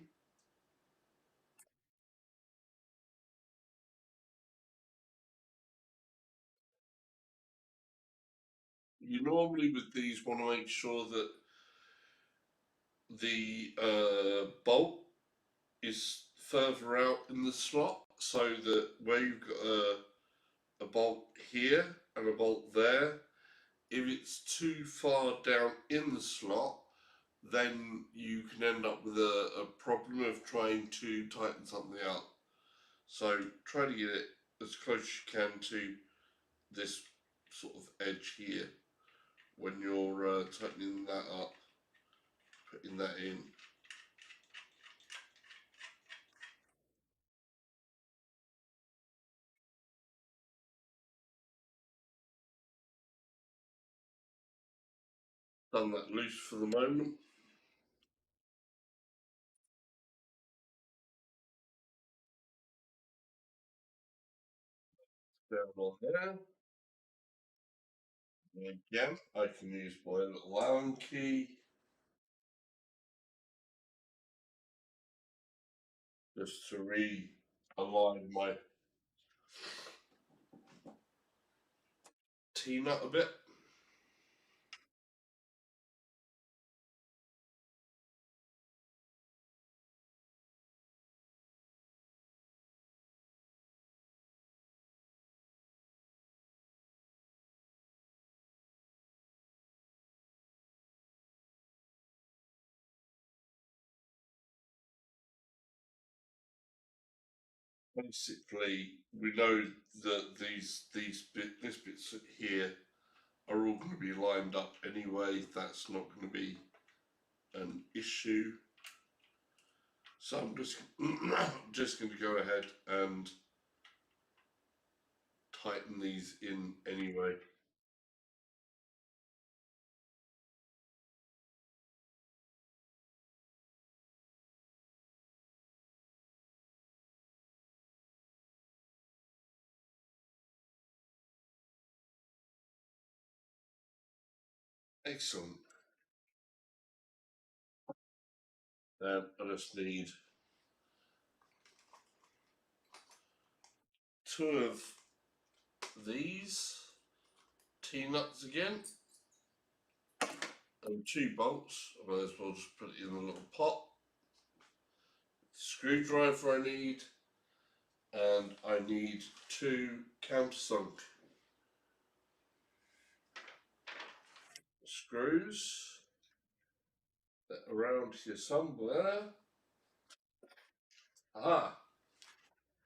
You normally with these want to make sure that the bolt is further out in the slot, so that where you've got a bolt here and a bolt there, if it's too far down in the slot, then you can end up with a problem of trying to tighten something up. So try to get it as close as you can to this sort of edge here when you're tightening that up, putting that in. Done that loose for the moment. Down on there. And again, I can use my little Allen key just to realign my T-nut a bit. Basically, we know that this bits here are all going to be lined up anyway. That's not going to be an issue. So I'm just going to go ahead and tighten these in anyway. Excellent. I just need two of these T-nuts again and two bolts. I might as well just put it in a little pot. Screwdriver I need, and I need two countersunk screws that are around here somewhere. Ah,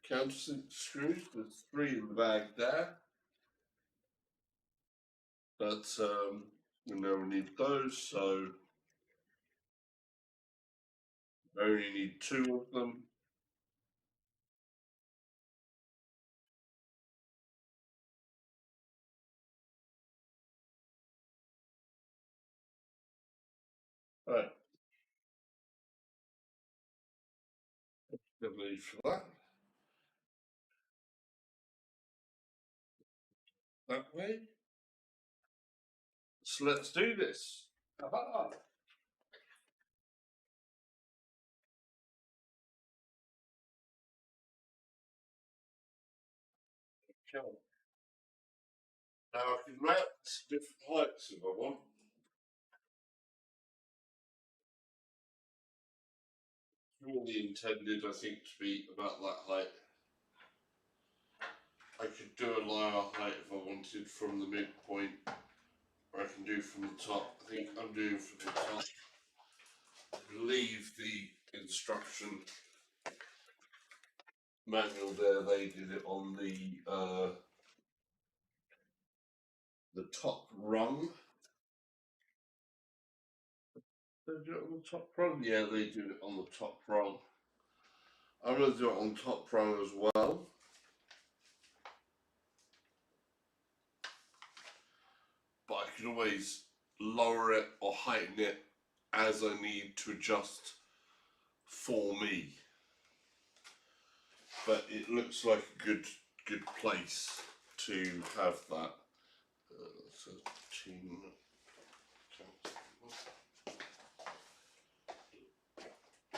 countersunk screws. There's three in the bag there, but we never need those, so I only need two of them. Right, no need for that. That way. So let's do this. Aha. Okay. Now I can mount different heights if I want. Really intended, I think, to be about that height. I could do a lower height if I wanted from the midpoint, or I can do from the top. I think I'm doing from the top. I believe the instruction manual there, they did it on the top rung. They do it on the top rung? Yeah, they do it on the top rung. I'm going to do it on top rung as well. But I can always lower it or heighten it as I need to adjust for me. But it looks like a good place to have that. So team.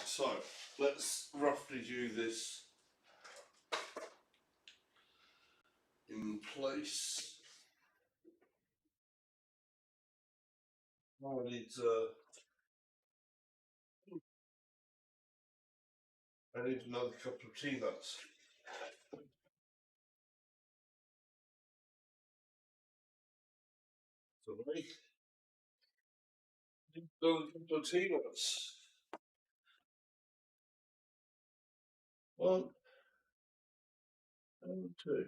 So let's roughly do this in place. I need another couple of tea nuts. So I need another couple of tea nuts. One and two.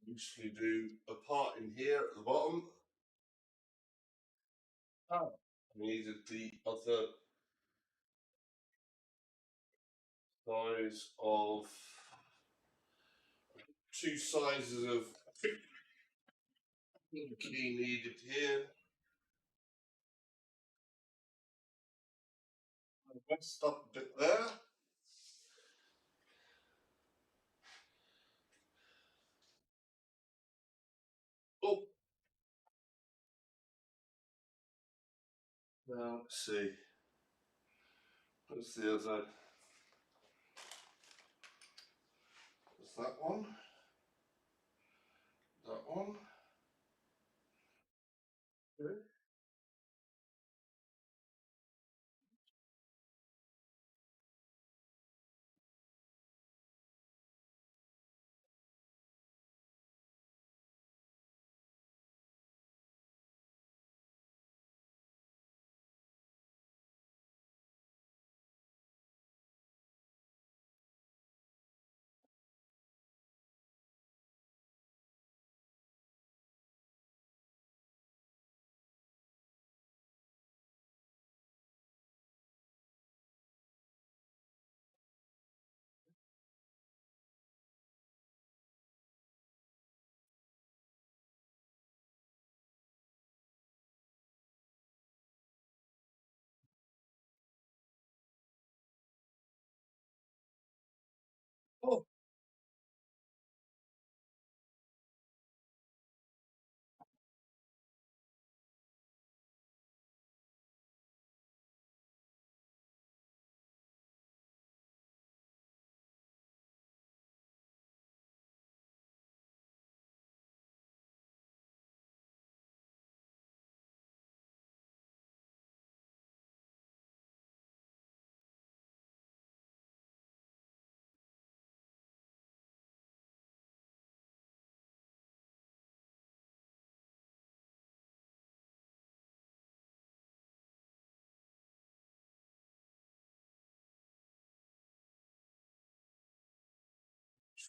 Usually do a part in here at the bottom. Oh. I needed the other size of two sizes of key needed here. I messed up a bit there. Oh. Now let's see. What's the other? What's that one? That one. Okay.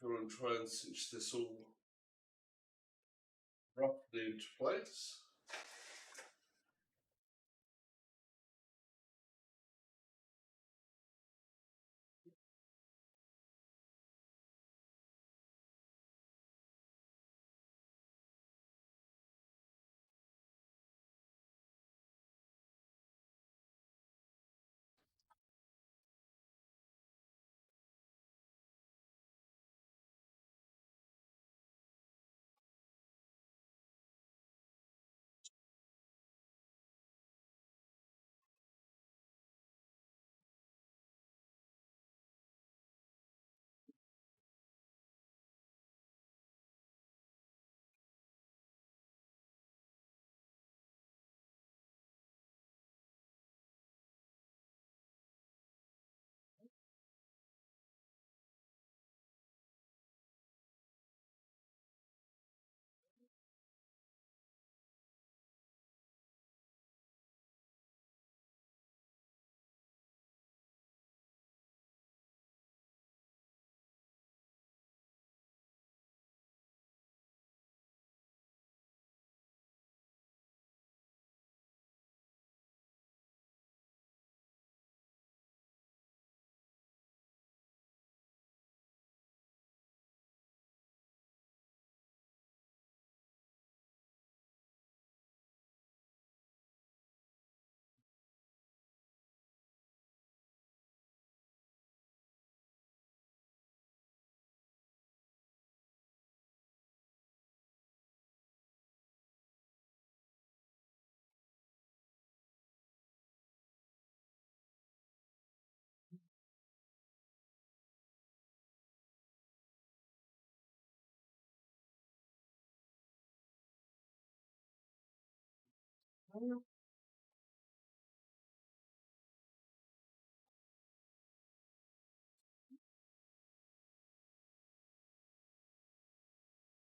try and stitch this all roughly into place.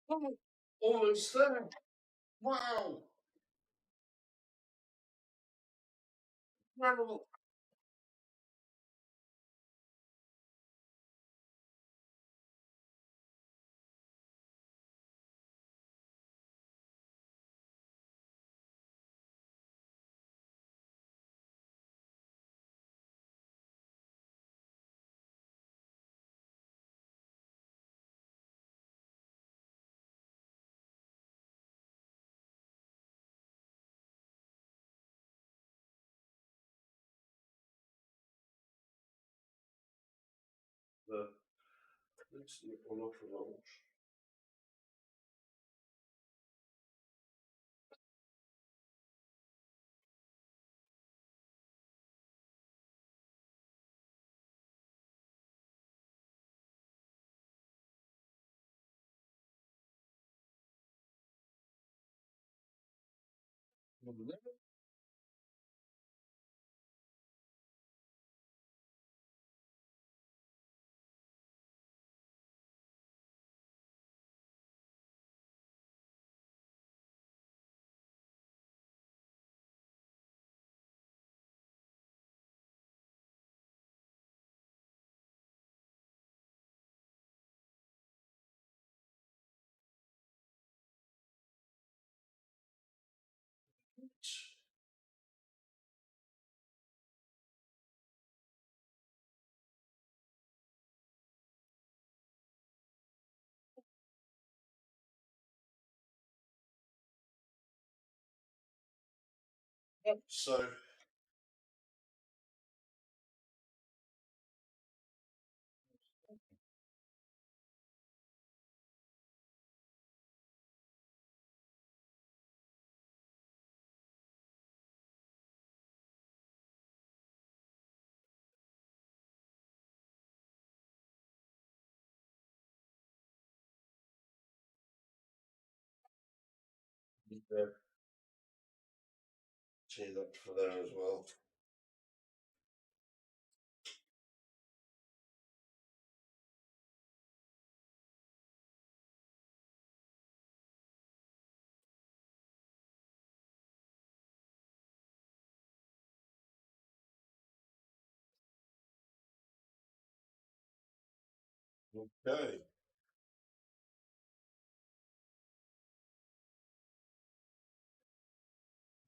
Oh, almost there. Wow. Incredible. Let's look on off a launch. So, yeah, change that for there as well. Okay.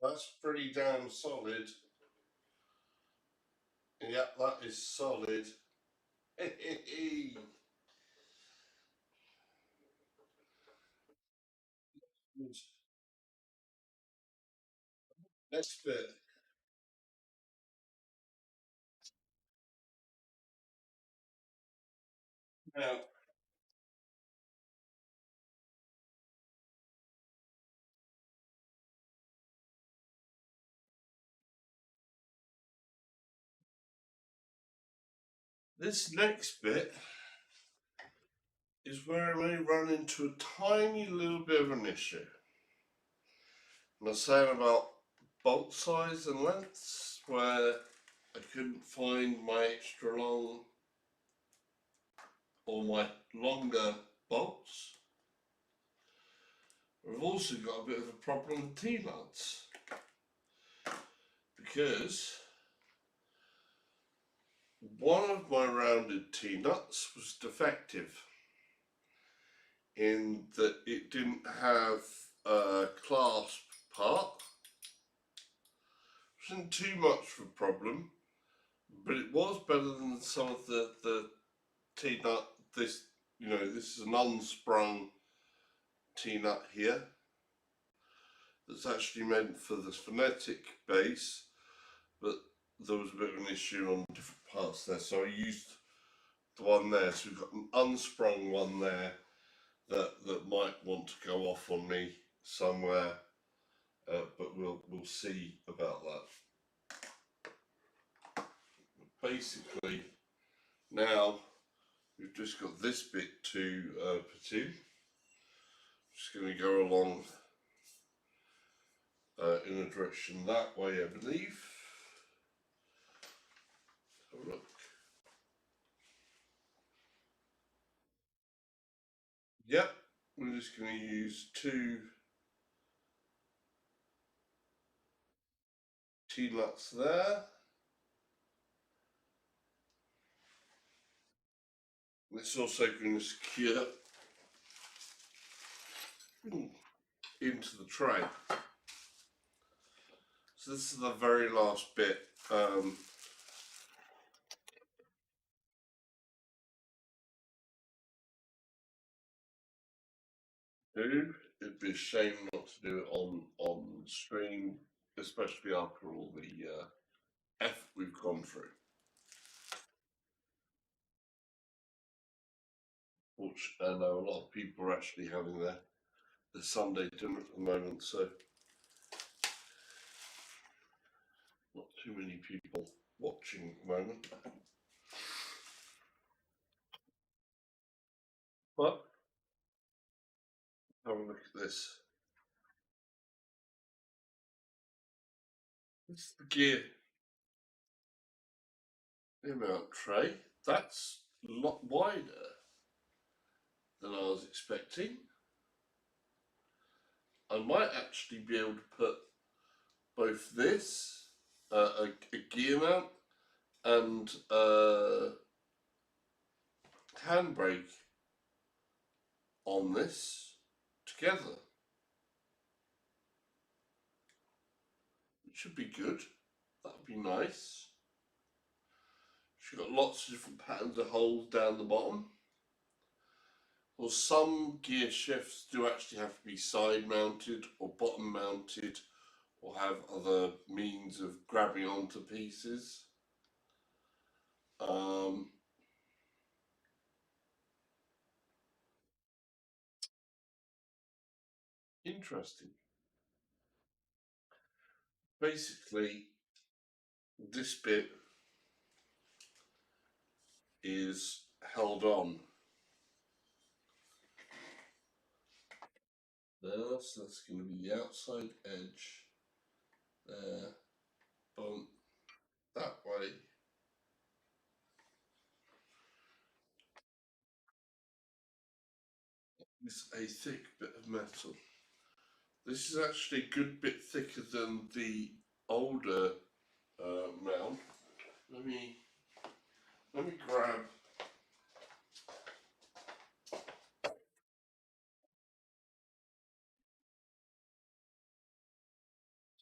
That's pretty damn solid. Yeah, that is solid. Next bit. Now, this next bit is where I may run into a tiny little bit of an issue. And I was saying about bolt size and lengths, where I couldn't find my extra long or my longer bolts. We've also got a bit of a problem with T-nuts, because one of my rounded T-nuts was defective in that it didn't have a clasp part. It wasn't too much of a problem, but it was better than some of the T-nut. This, this is an unsprung T-nut here that's actually meant for the phonetic base, but there was a bit of an issue on different parts there, so I used the one there. So we've got an unsprung one there that might want to go off on me somewhere, but we'll see about that. Basically, now we've just got this bit to put in. Just going to go along in a direction that way, I believe. Have a look. Yep, we're just going to use 2 T-nuts there. It's also going to secure into the tray. So this is the very last bit. It'd be a shame not to do it on stream, especially after all the effort we've gone through. Which I know a lot of people are actually having their Sunday dinner at the moment, so not too many people watching at the moment. But have a look at this. This is the gear mount tray. That's a lot wider than I was expecting. I might actually be able to put both this, a gear mount, and a handbrake on this together. It should be good. That would be nice. She's got lots of different patterns of holes down the bottom. Well, some gear shifts do actually have to be side mounted or bottom mounted, or have other means of grabbing onto pieces. Interesting. Basically, this bit is held on there, so that's going to be the outside edge there, bump that way. It's a thick bit of metal. This is actually a good bit thicker than the older mount. Let me grab.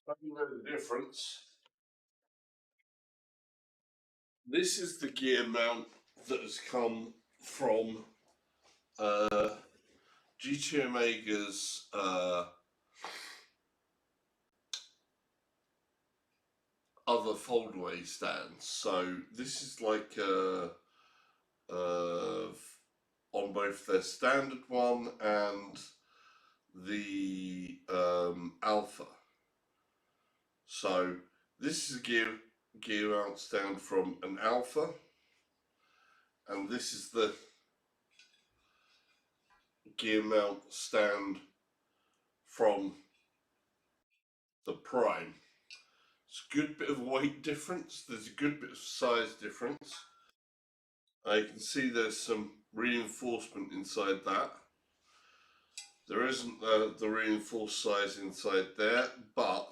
You know the difference. This is the gear mount that has come from GT Omega's other foldaway stands. So this is like on both their standard one and the Alpha. So this is a gear mount stand from an Alpha, and this is the gear mount stand from the Prime. It's a good bit of weight difference. There's a good bit of size difference. I can see there's some reinforcement inside that. There isn't the reinforced size inside there, but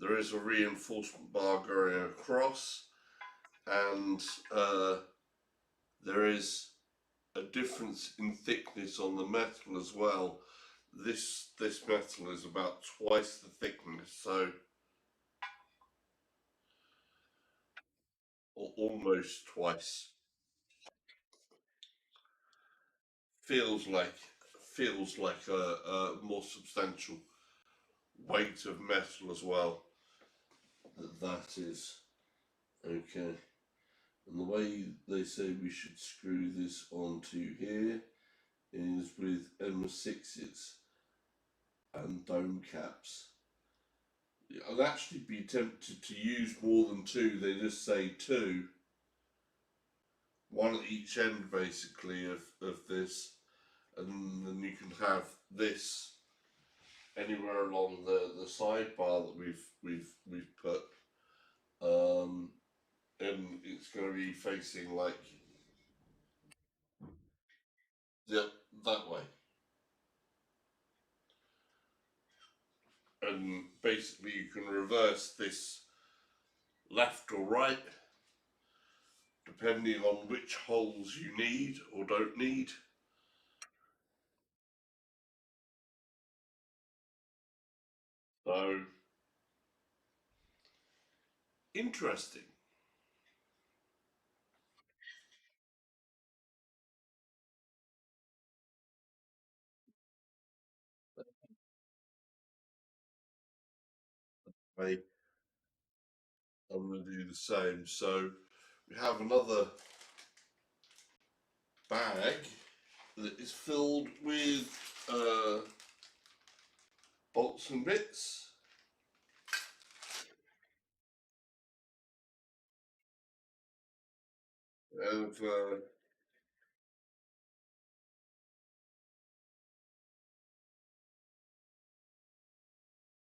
there is a reinforcement bar going across, and there is a difference in thickness on the metal as well. This metal is about twice the thickness, so or almost twice. Feels like a more substantial weight of metal as well. That is okay. And the way they say we should screw this onto here is with M6s and dome caps. I'd actually be tempted to use more than two. They just say two, one at each end basically of this, and then you can have this anywhere along the sidebar that we've put, and it's going to be facing like that way, and basically you can reverse this left or right depending on which holes you need or don't need. So interesting. I I'm going to do the same. So we have another bag that is filled with bolts and bits of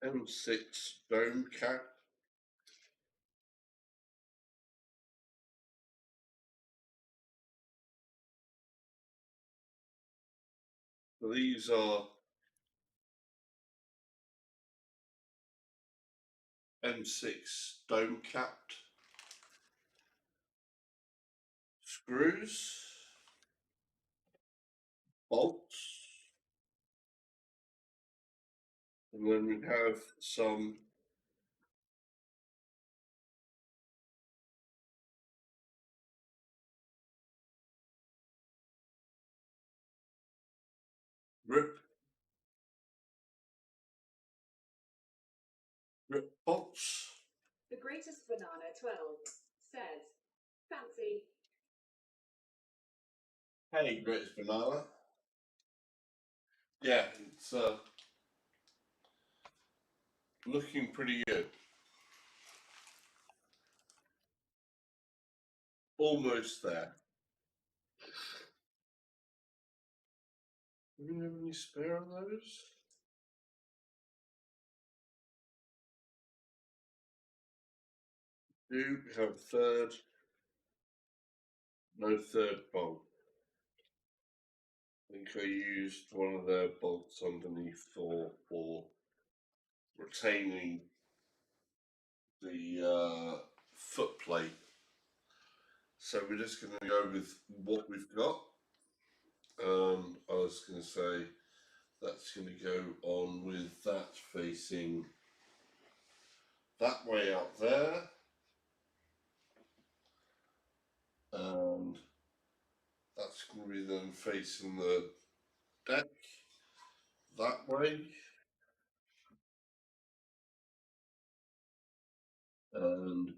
M6 dome cap. So these are M6 dome capped screws, bolts, and then we have some grip bolts. The greatest banana 12 says, fancy. Hey, greatest banana. Yeah, it's looking pretty good. Almost there. Do we have any spare of those? Do we have a third? No third bolt. I think I used one of their bolts underneath for retaining the foot plate. So we're just going to go with what we've got. I was going to say that's going to go on with that facing that way out there, and that's going to be then facing the deck that way, and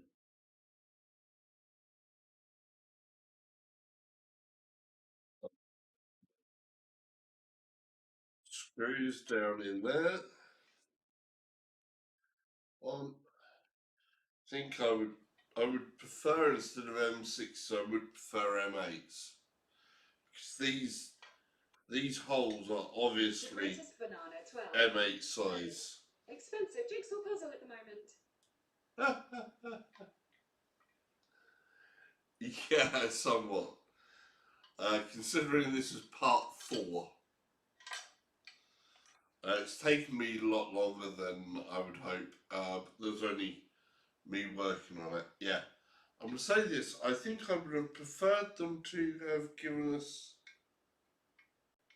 screws down in there. I think I would prefer, instead of M6, I would prefer M8s, because these holes are The obviously greatest banana 12 M8 size. expensive jigsaw puzzle at the moment. Yeah, somewhat. Considering this is part 4, it's taken me a lot longer than I would hope. But there's only me working on it. Yeah, I'm going to say this. I think I would have preferred them to have given us.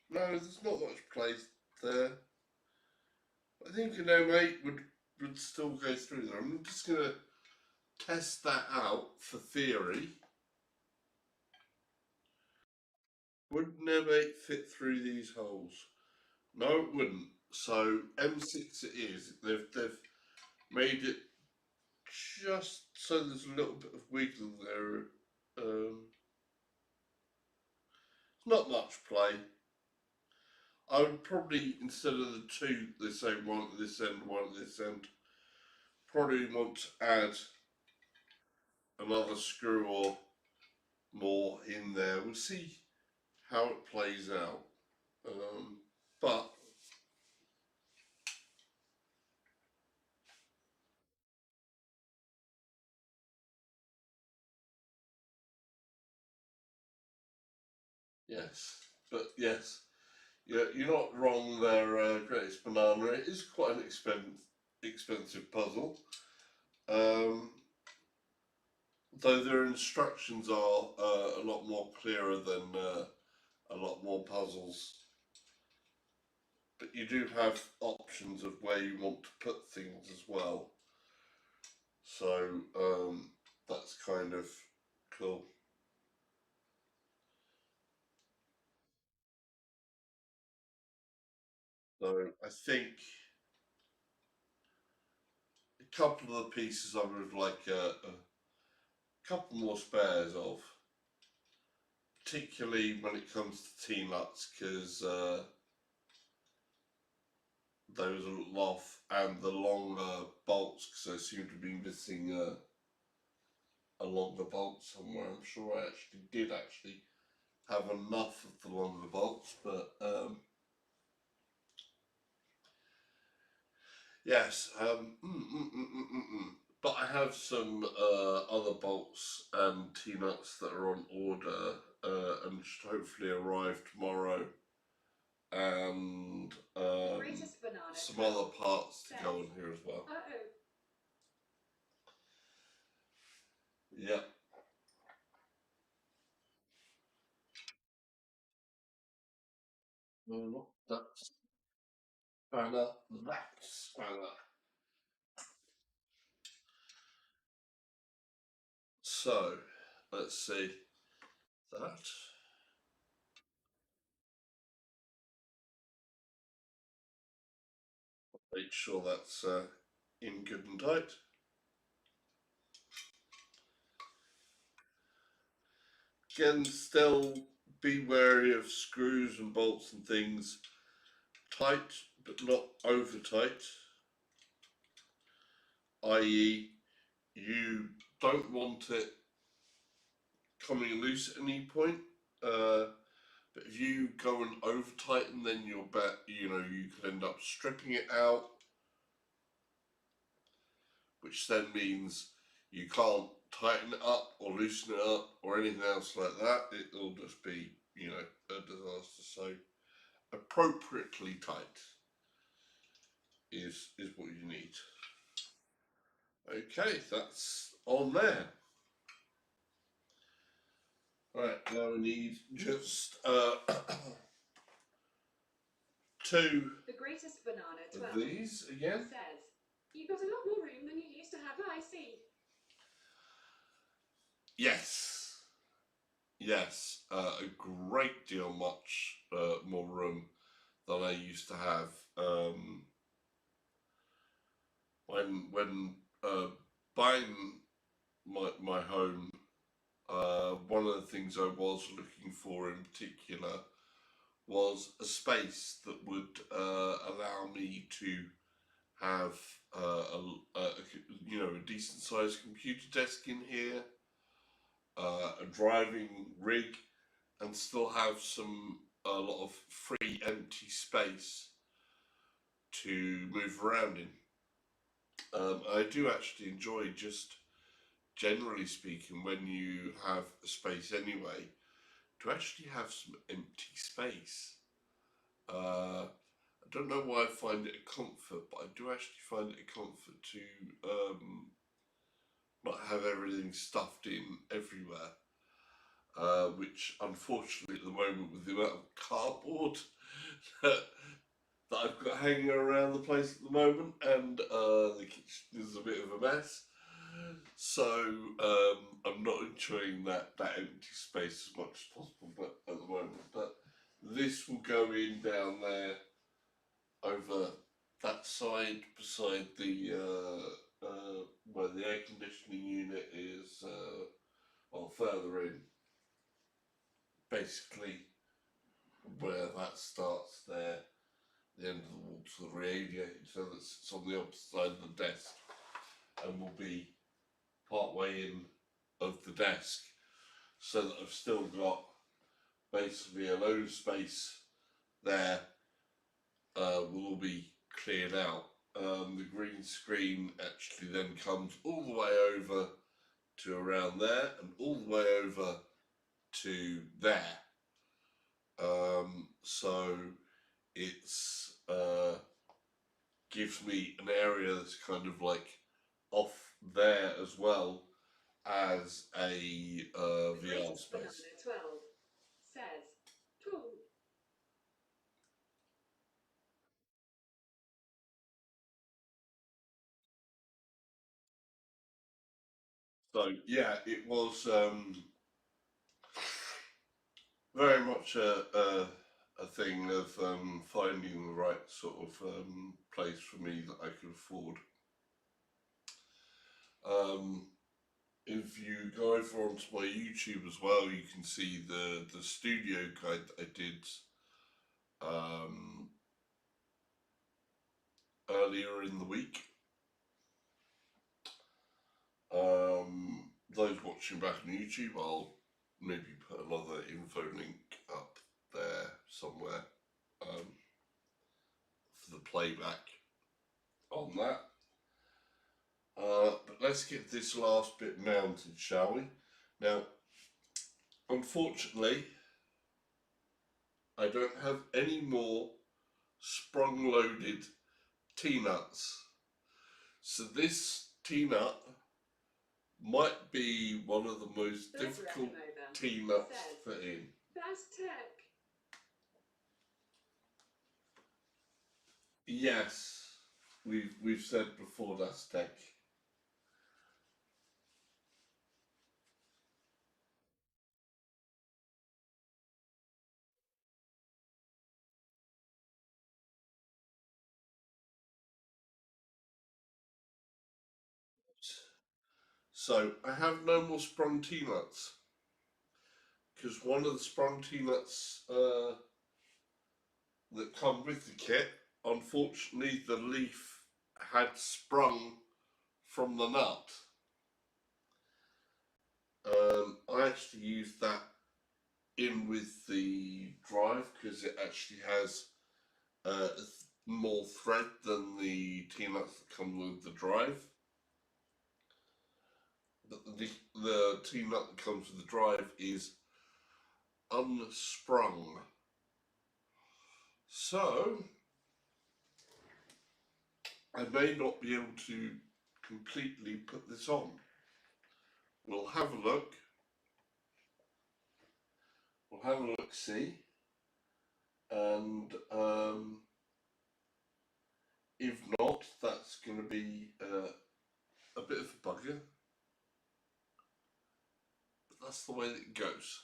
No, there's not much place there. I think an M8 would still go through there. I'm just going to test that out for theory. Would an M8 fit through these holes? No, it wouldn't. So M6 it is. They've made it just so there's a little bit of wiggle there. Not much play. I would probably, instead of the two, they say one at this end, one at this end, probably want to add another screw or more in there. We'll see how it plays out. But yes, you're not wrong there, Greatest Banana. It is quite an expensive puzzle. Though their instructions are a lot more clearer than a lot more puzzles. But you do have options of where you want to put things as well. So that's kind of cool. So I think a couple of the pieces I would like a couple more spares of, particularly when it comes to T-nuts, because those are off, and the longer bolts, because I seem to be missing a longer bolt somewhere. I'm sure I did have enough of the longer bolts, but yes. But I have some other bolts and T-nuts that are on order and should hopefully arrive tomorrow, and some other parts to go on here as well. Yeah. No, not that spanner. That spanner. So let's see that. Make sure that's in good and tight. Again, still be wary of screws and bolts and things tight, but not over tight. I.e., you don't want it coming loose at any point. But if you go and over tighten, then you'll bet you could end up stripping it out, which then means you can't tighten it up or loosen it up or anything else like that. It'll just be a disaster. So appropriately tight is what you need. Okay, that's on there. Right, now we need just two The greatest banana of 12 these again. says, you've got a lot more room than you used to Yes, yes, a great deal much more room than I used to have. When buying my home, one of the things I was looking for in particular was a space that would allow me to have a decent sized computer desk in here, a driving rig, and still have a lot of free empty space to move around in. I do actually enjoy, just generally speaking, when you have a space anyway, to actually have some empty space. I don't know why I find it a comfort, but I do actually find it a comfort to not have everything stuffed in everywhere. Which unfortunately at the moment, with the amount of cardboard that I've got hanging around the place at the moment, and the kitchen is a bit of a mess. So I'm not enjoying that empty space as much as possible, but at the moment. But this will go in down there over that side beside the where the air conditioning unit is, well, further in, basically where that starts there, the end of the wall to the radiator, so that sits on the opposite side of the desk and will be part way in of the desk, so that I've still got basically a load of space there. Will all be cleared out. The green screen actually then comes all the way over to around there and all the way over to there. So it's gives me an area that's kind of like off there as well as a VR space. 12 says, cool. So yeah, it was very much a thing of finding the right sort of place for me that I could afford. If you go over onto my YouTube as well, you can see the studio guide that I did um, earlier in the week. Those watching back on YouTube, I'll maybe put another info link up there somewhere for the playback on that. But let's get this last bit mounted, shall we? Now, unfortunately, I don't have any more sprung-loaded T-nuts. So this T-nut might be one of the most difficult T-nuts to fit in. That's tech. Yes, we've said before that's tech. So I have no more sprung T-nuts because one of the sprung T-nuts that come with the kit, unfortunately, the leaf had sprung from the nut. I actually used that in with the drive because it actually has more thread than the T-nuts that come with the drive. The T-nut that comes with the drive is unsprung. So I may not be able to completely put this on. We'll have a look. We'll have a look, see, and if not, that's going to be a bit of a bugger. that's the way that it goes.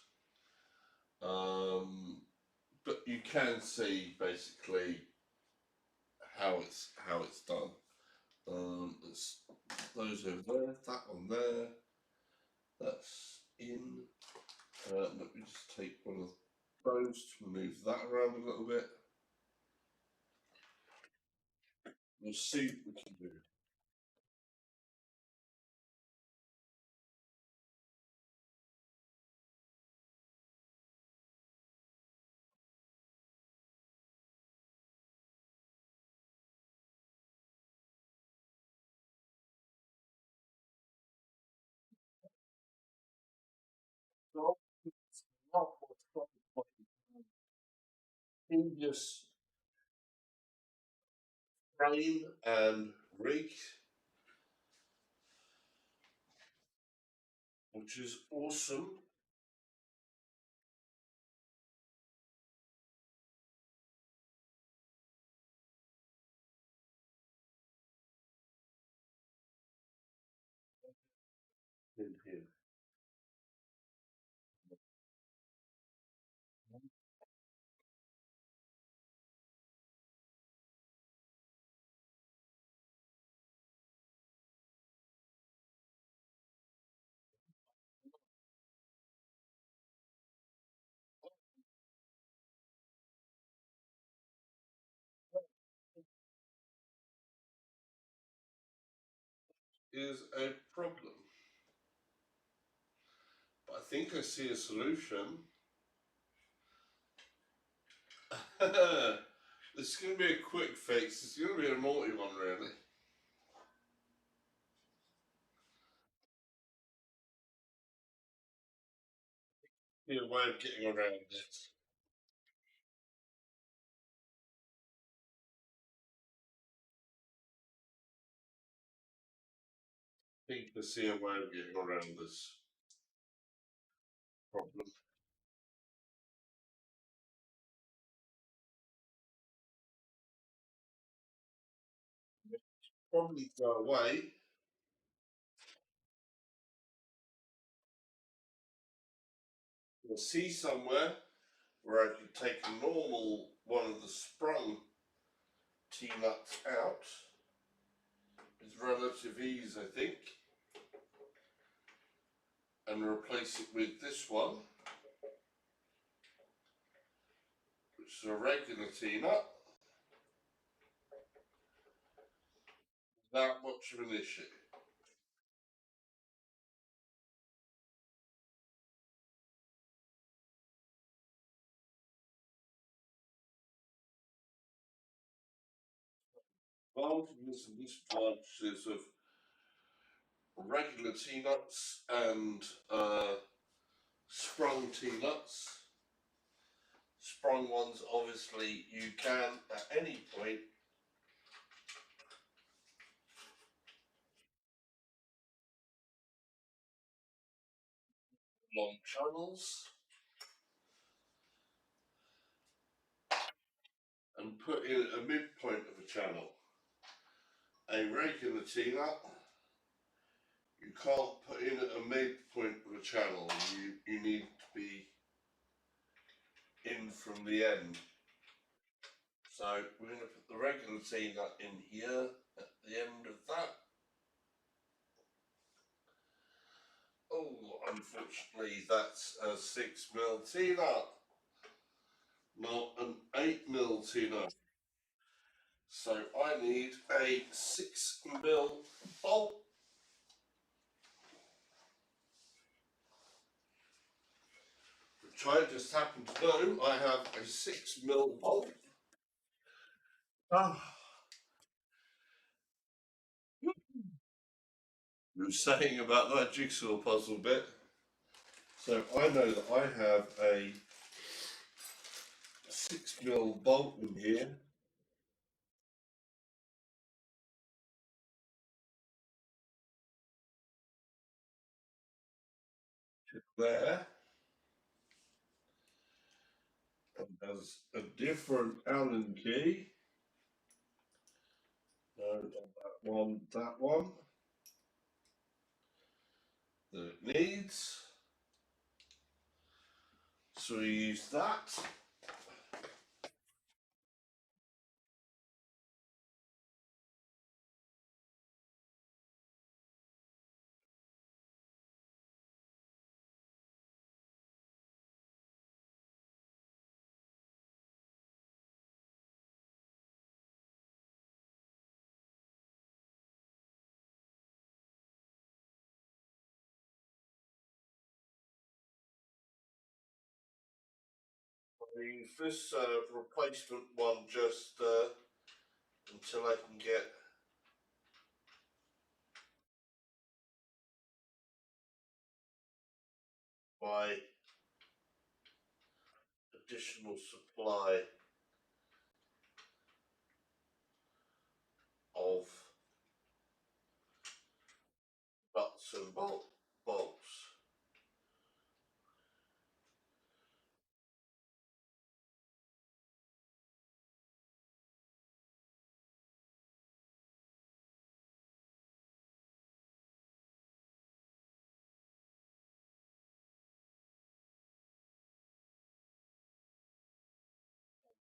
But you can see basically how it's done. It's those over there, that one there, that's in. Let me just take one of those to move that around a little bit. We'll see what we can do. So, it's not what's previous frame and rig, which is awesome. In here. Is a problem. But I think I see a solution. This is going to be a quick fix. It's going to be a naughty one, really. Be a way of getting around it. I think I see a way of getting around this problem. Probably go away. You'll see somewhere where I could take a normal one of the sprung T-nuts out with relative ease, I think, and replace it with this one, which is a regular T-nut. That much of an issue. Advantages and disadvantages of regular T-nuts and sprung T-nuts. Sprung ones, obviously, you can at any point long channels and put in a midpoint of a channel. A regular T-nut, you can't put in a midpoint of a channel. You need to be in from the end. So we're going to put the regular T-nut in here at the end of that. Oh, unfortunately, that's a 6mm T-nut, not an 8mm T-nut. So I need a 6mm bolt. Which I just happen to know I have a 6mm bolt. Ah. You were saying about that jigsaw puzzle bit. So I know that I have a 6mm bolt in here. There. And has a different Allen key. No, not that one, that one. That it needs. So we use that. I use this replacement one just until I can get my additional supply of nuts and bolts.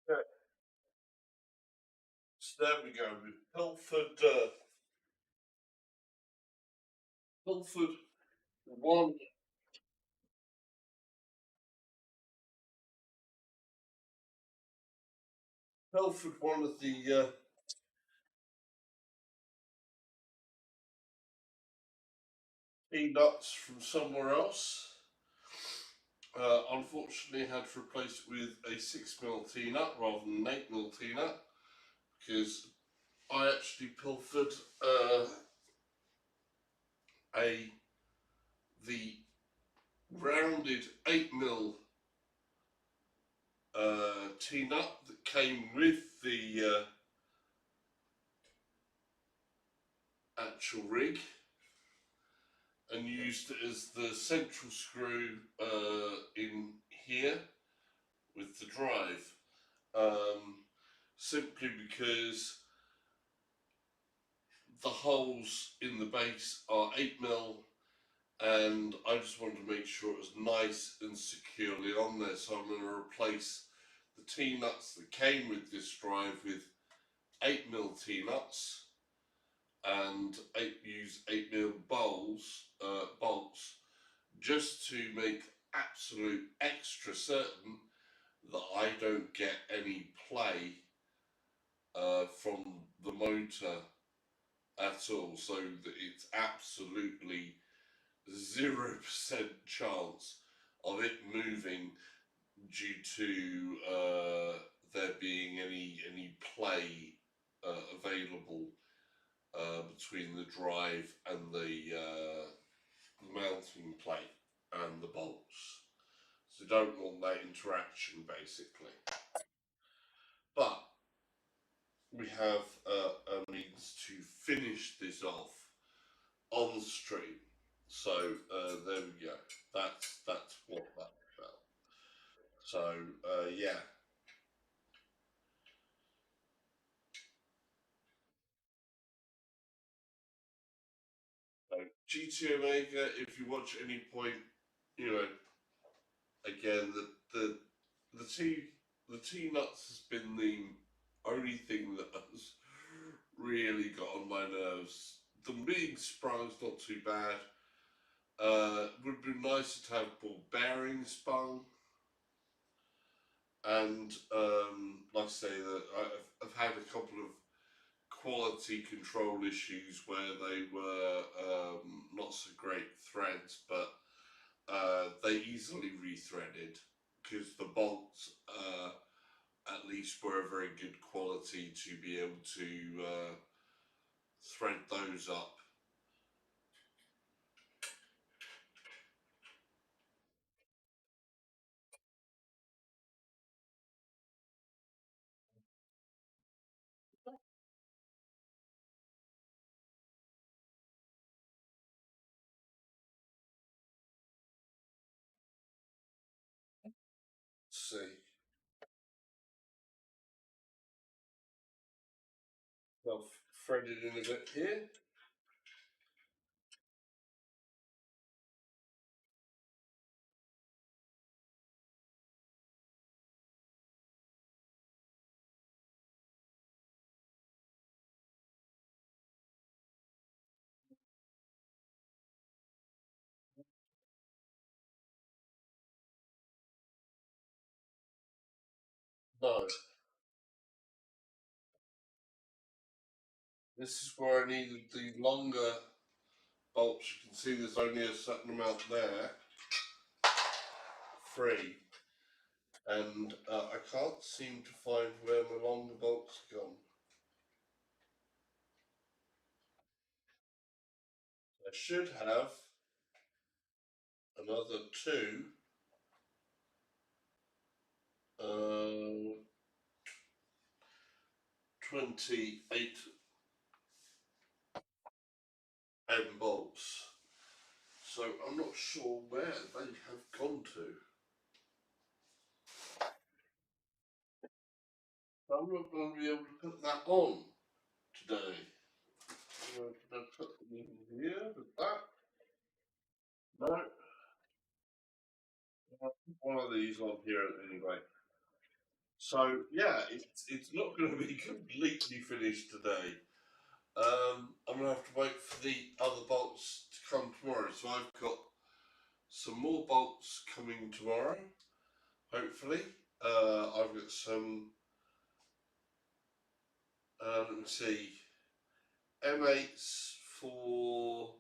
Okay. So there we go. We've pilfered one pilfered one of the nuts from somewhere else. Unfortunately, I had to replace it with a 6mm T-nut rather than an 8mm T-nut because I actually pilfered the rounded 8mm T-nut that came with the actual rig and used it as the central screw in here with the drive. Simply because the holes in the base are 8mm and I just wanted to make sure it was nice and securely on there, so I'm going to replace the T-nuts that came with this drive with 8mm T-nuts and use 8mm bolts just to make absolute extra certain that I don't get any play from the motor at all, so that it's absolutely 0% chance of it moving due to there being any play available between the drive and the mounting plate and the bolts. So don't want that interaction basically. But we have a means to finish this off on stream. So there we go. That's what that's about. So yeah. So GT Omega, if you watch at any point, you know, again the T nuts has been the only thing that has really got on my nerves. Them being sprung is not too bad. Would be nicer to have ball bearings sprung. And like I say, that I've had a couple of quality control issues where they were not so great threads, but they easily rethreaded because the bolts at least were a very good quality to be able to thread those up. Let's see. I'll thread it in a bit here. No. This is where I needed the longer bolts. You can see there's only a certain amount there, free. And I can't seem to find where my longer bolts have gone. I should have another two 28 M bolts. So I'm not sure where they have gone to. I'm not going to be able to put that on today. I'm going to put them in here with that. No, I'll put one of these on here anyway. So yeah, it's not going to be completely finished today. I'm going to have to wait for the other bolts to come tomorrow. So I've got some more bolts coming tomorrow, hopefully. I've got some, let me see, M8s for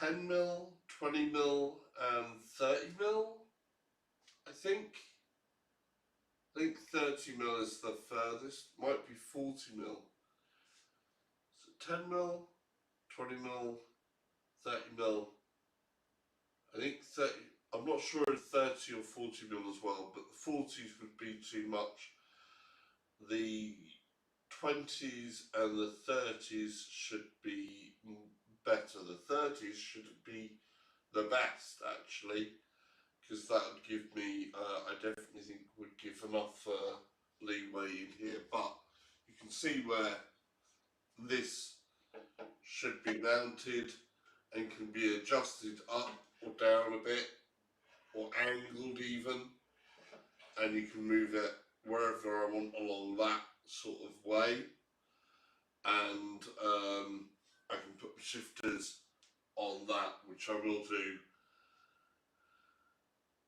10mm, 20mm, and 30mm, I think. I think 30mm is the furthest, might be 40mm. So 10mm, 20mm, 30mm. I think 30, I'm not sure if 30 or 40mm as well, but the 40s would be too much. The 20s and the 30s should be better. The 30s should be the best actually, because that would give me, I definitely think would give enough leeway in here. But you can see where this should be mounted and can be adjusted up or down a bit, or angled even, and you can move it wherever I want along that sort of way. And I can put shifters on that, which I will do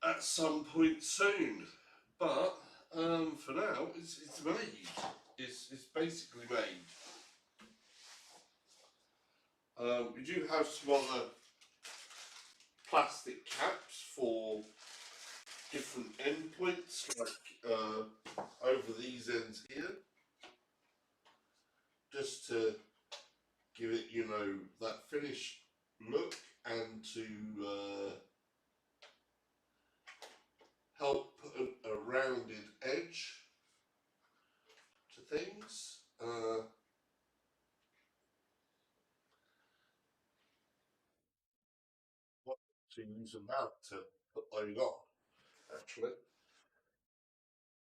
at some point soon. But for now, it's made. It's basically made. We do have some other plastic caps for different endpoints, like over these ends here, just to give it, you know, that finished look, and to help put a rounded edge to things. What to use them now to put those on, actually,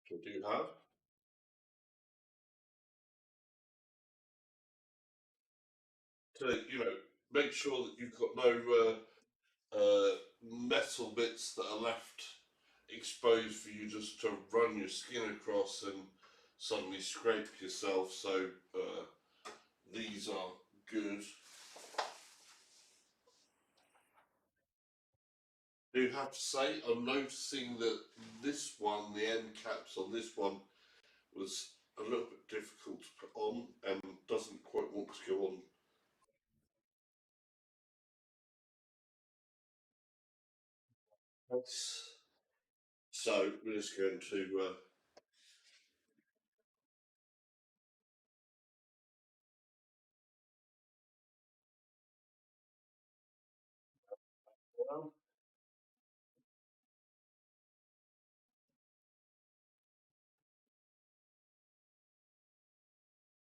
which I do have. To, you know, make sure that you've got no metal bits that are left exposed for you just to run your skin across and suddenly scrape yourself. So these are good. I do have to say, I'm noticing that this one, the end caps on this one, was a little bit difficult to put on and doesn't quite want to go on. So we're just going to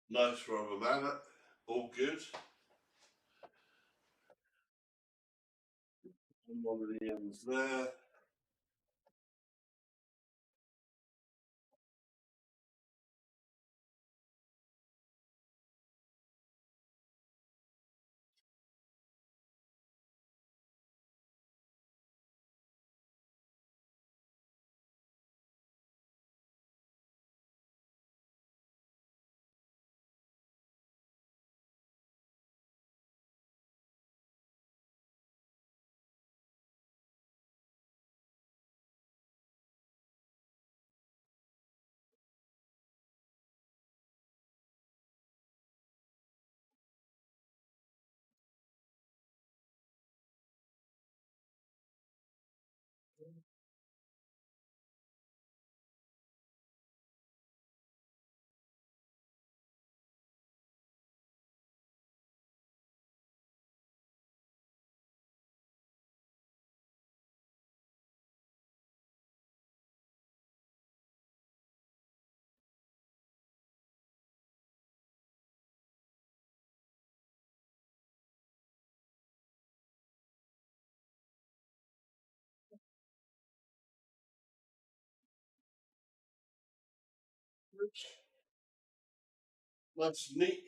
nice rubber mallet, all good. And one of the ends there. That's neat.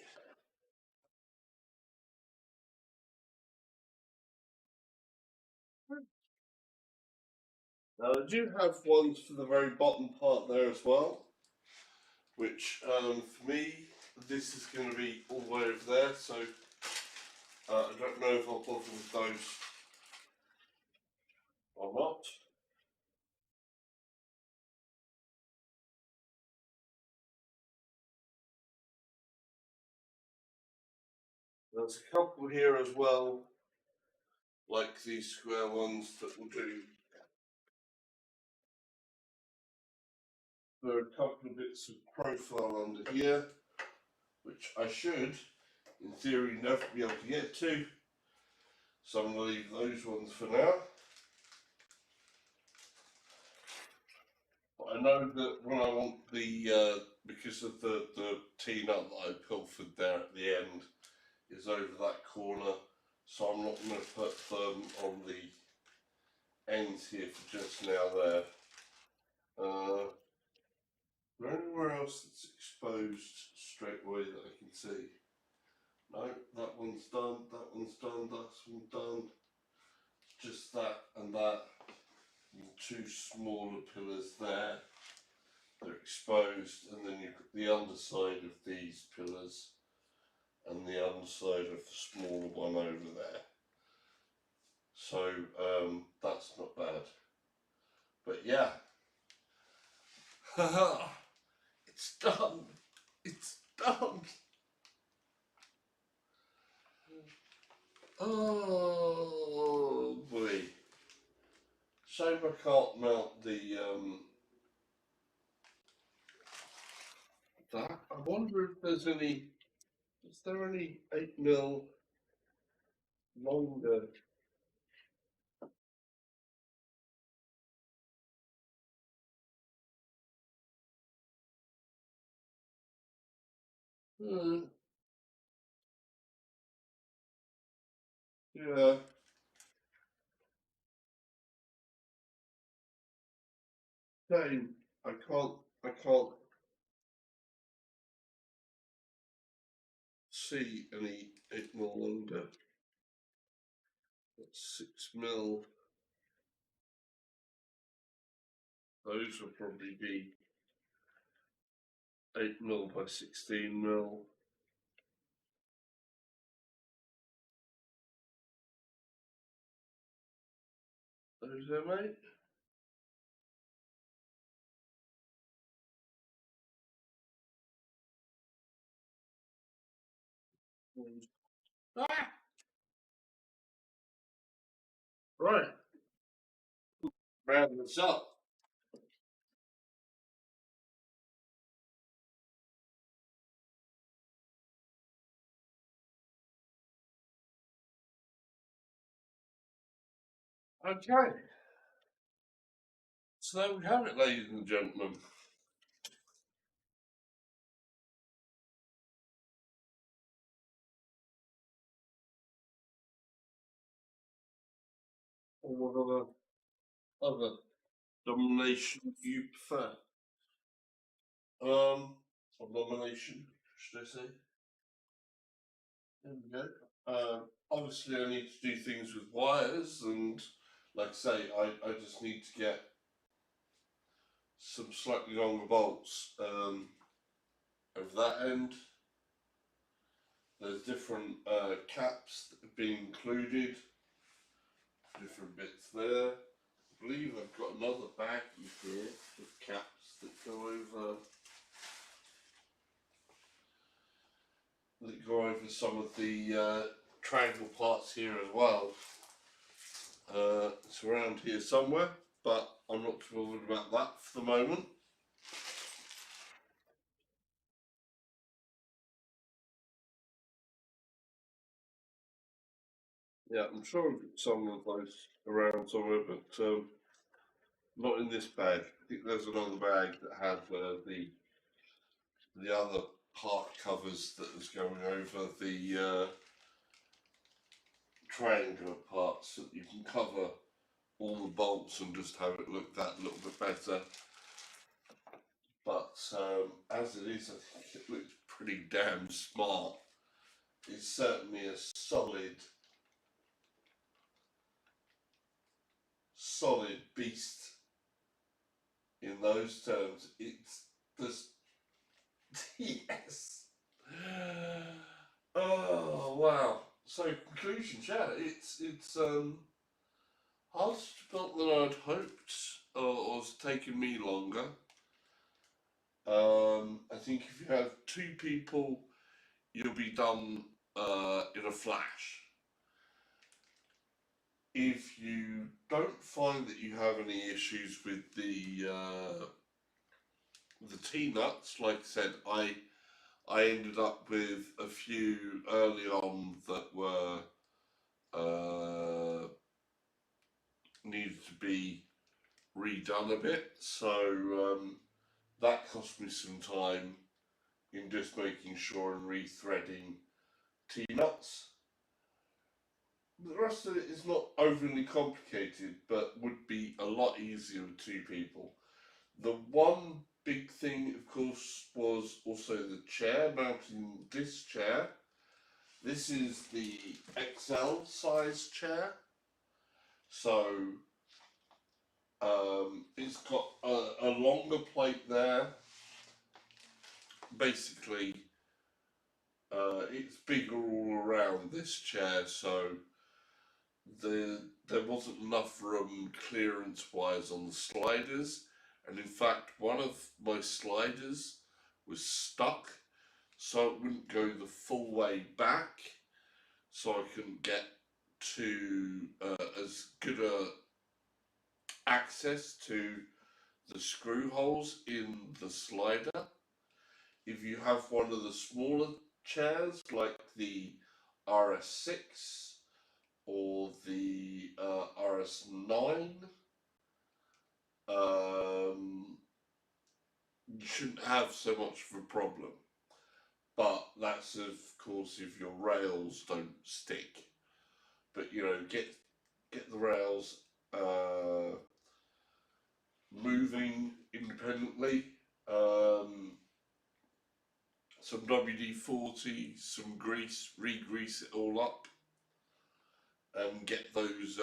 Now I do have ones for the very bottom part there as well, which for me this is going to be all the way over there, so I don't know if I'll bother with those or not. There's a couple here as well, like these square ones that will do. There are a couple of bits of profile under here, which I should, in theory, never be able to get to. So I'm going to leave those ones for now. But I know that when I want the, because of the T nut that I pilfered there at the end is over that corner, so I'm not going to put them on the ends here for just now there. Is there anywhere else that's exposed straight away that I can see? No, that one's done, that one's done, that's one done. Just that and that. And two smaller pillars there. They're exposed, and then you've got the underside of these pillars and the underside of the smaller one over there. So that's not bad. But yeah. Haha! It's done! It's done! Oh boy. Shame I can't mount the that. I wonder if there's any, is there any 8mm longer? Hmm. Yeah. Shame. I can't see any 8mm longer. That's 6mm. Those will probably be 8mm by 16mm. Those there, mate? Ah! Right. Round this up. Okay. So there we have it, ladies and gentlemen. Or what other domination you prefer? Or domination, should I say? There we go. Obviously, I need to do things with wires, and like I say, I just need to get some slightly longer bolts over that end. There's different caps that have been included, different bits there. I believe I've got another bag here with caps that go over some of the triangle parts here as well. It's around here somewhere, but I'm not too bothered about that for the moment. Yeah, I'm sure I've got some of those around somewhere, but not in this bag. I think there's another bag that had the other part covers that was going over the triangular parts, so that you can cover all the bolts and just have it look that little bit better. but as it is, I think it looks pretty damn smart. It's certainly a solid beast in those terms. It's the TS. Oh wow! So conclusions, yeah, it's harder to build than I'd hoped, or it's taken me longer. I think if you have two people, you'll be done in a flash. If you don't find that you have any issues with the T-nuts, like I said, I ended up with a few early on that were needed to be redone a bit, so that cost me some time in just making sure and rethreading T-nuts. The rest of it is not overly complicated, but would be a lot easier with two people. The one big thing, of course, was also the chair, mounting this chair. This is the XL size chair, so it's got a longer plate there. Basically, it's bigger all around this chair, so there wasn't enough room clearance wise on the sliders, and in fact one of my sliders was stuck, so it wouldn't go the full way back, so I couldn't get to as good a access to the screw holes in the slider. If you have one of the smaller chairs like the RS6 or the RS9, you shouldn't have so much of a problem. But that's of course if your rails don't stick. But you know, get the rails moving independently. Some WD-40, some grease, re-grease it all up, and get those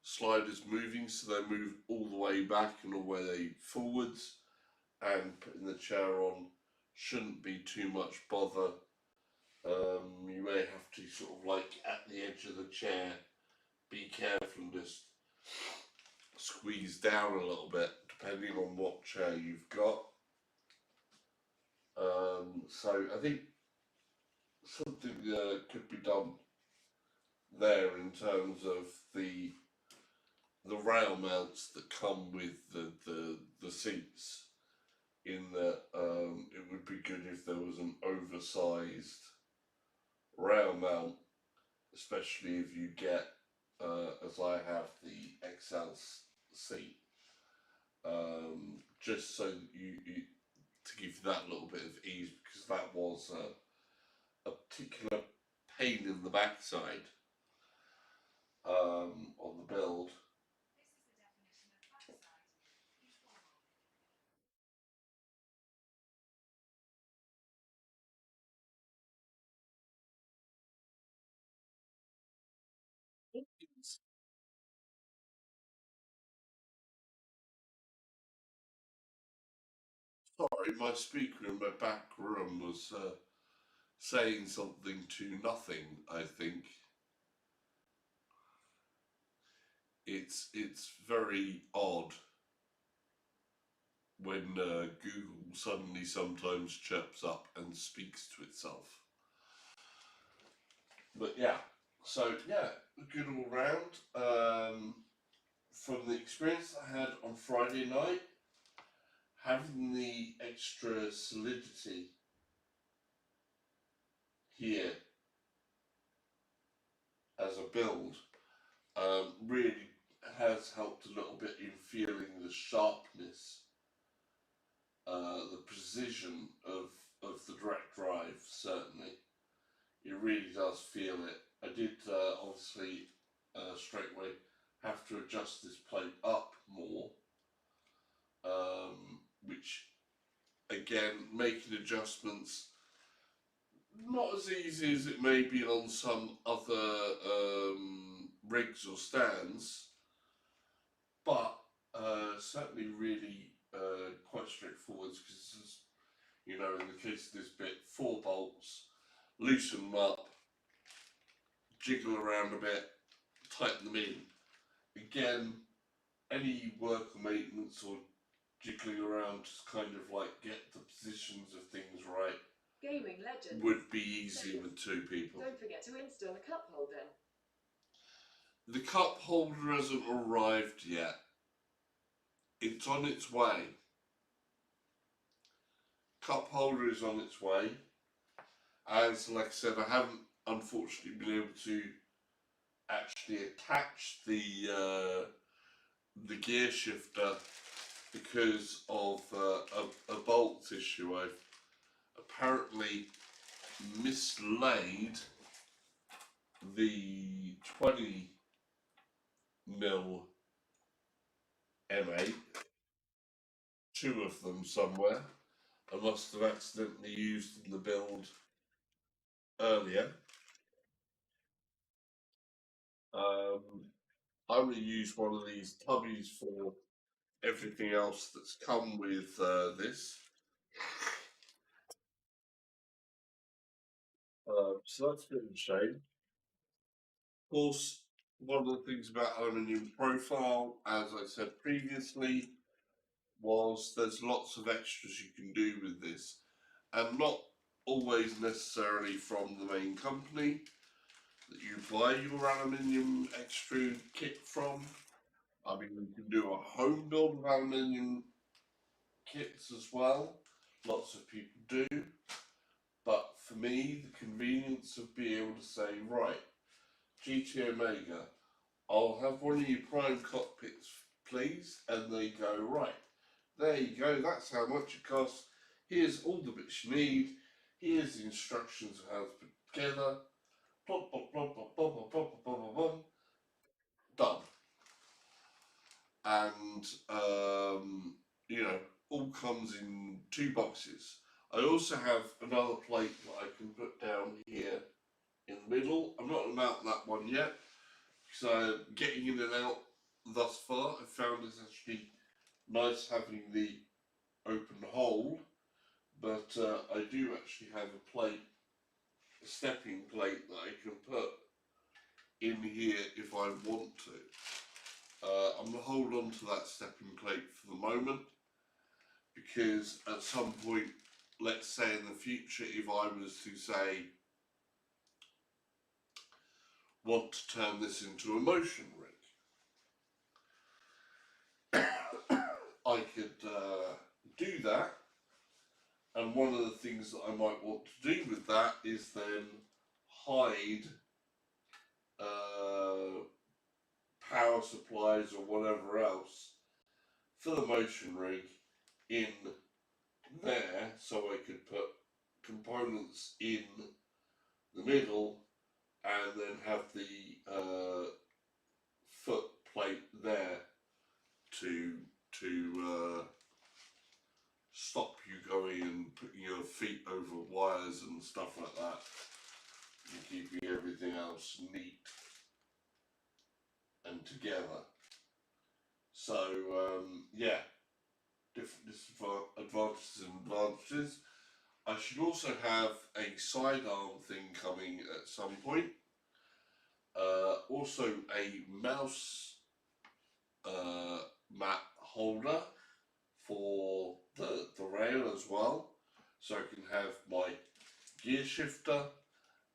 sliders moving so they move all the way back and all the way forwards, and putting the chair on shouldn't be too much bother. You may have to sort of like at the edge of the chair be careful and just squeeze down a little bit depending on what chair you've got. So I think something could be done there in terms of the rail mounts that come with the seats, in that it would be good if there was an oversized rail mount, especially if you get as I have the XL seat, just so that you to give you that little bit of ease, because that was a particular pain in the backside on the build. Sorry, my speaker in my back room was saying something to nothing, I think. It's very odd when Google suddenly sometimes chirps up and speaks to itself. But yeah, so yeah, good all round. From the experience I had on Friday night, having the extra solidity here as a build really has helped a little bit in feeling the sharpness, the precision of the direct drive. Certainly, it really does feel it. I did obviously straight away have to adjust this plate up more, which again, making adjustments not as easy as it may be on some other rigs or stands, but certainly really quite straightforward because, you know, in the case of this bit, 4 bolts, loosen them up, jiggle around a bit, tighten them in. Again, any work or maintenance or jiggling around to kind of like get the positions of things right Gaming legend would be easier with 2 people. Don't forget to install a cup holder. The cup holder hasn't arrived yet. It's on its way. Cup holder is on its way. As like I said, I haven't unfortunately been able to actually attach the gear shifter because of a bolt issue. I've apparently mislaid the 20mm M8, 2 of them somewhere. I must have accidentally used in the build earlier. I only use one of these tubbies for everything else that's come with this. So that's a bit of a shame. Of course, one of the things about aluminium profile, as I said previously, was there's lots of extras you can do with this, and not always necessarily from the main company that you buy your aluminium extrude kit from. I mean, you can do a home build of aluminium kits as well. Lots of people do. But for me, the convenience of being able to say, right, GT Omega, I'll have one of your prime cockpits, please. And they go, right, there you go, that's how much it costs. Here's all the bits you need. Here's the instructions of how to put it together. Plop, plop, plop, plop, plop, plop, plop, plop, plop, plop. Done. And, you know, all comes in 2 boxes. I also have another plate that I can put down here in the middle. I'm not about that one yet, so getting in and out thus far, I found it's actually nice having the open hole, but I do actually have a plate, a stepping plate that I can put in here if I want to. I'm going to hold on to that stepping plate for the moment, because at some point, let's say in the future, if I was to say, want to turn this into a motion rig, I could do that. And one of the things that I might want to do with that is then hide power supplies or whatever else for the motion rig in there, so I could put components in the middle and then have the foot plate there to stop you going and putting your feet over wires and stuff like that, and keeping everything else neat and together. So yeah, different advantages and advantages. I should also have a sidearm thing coming at some point. Also a mouse mat holder for the rail as well, so I can have my gear shifter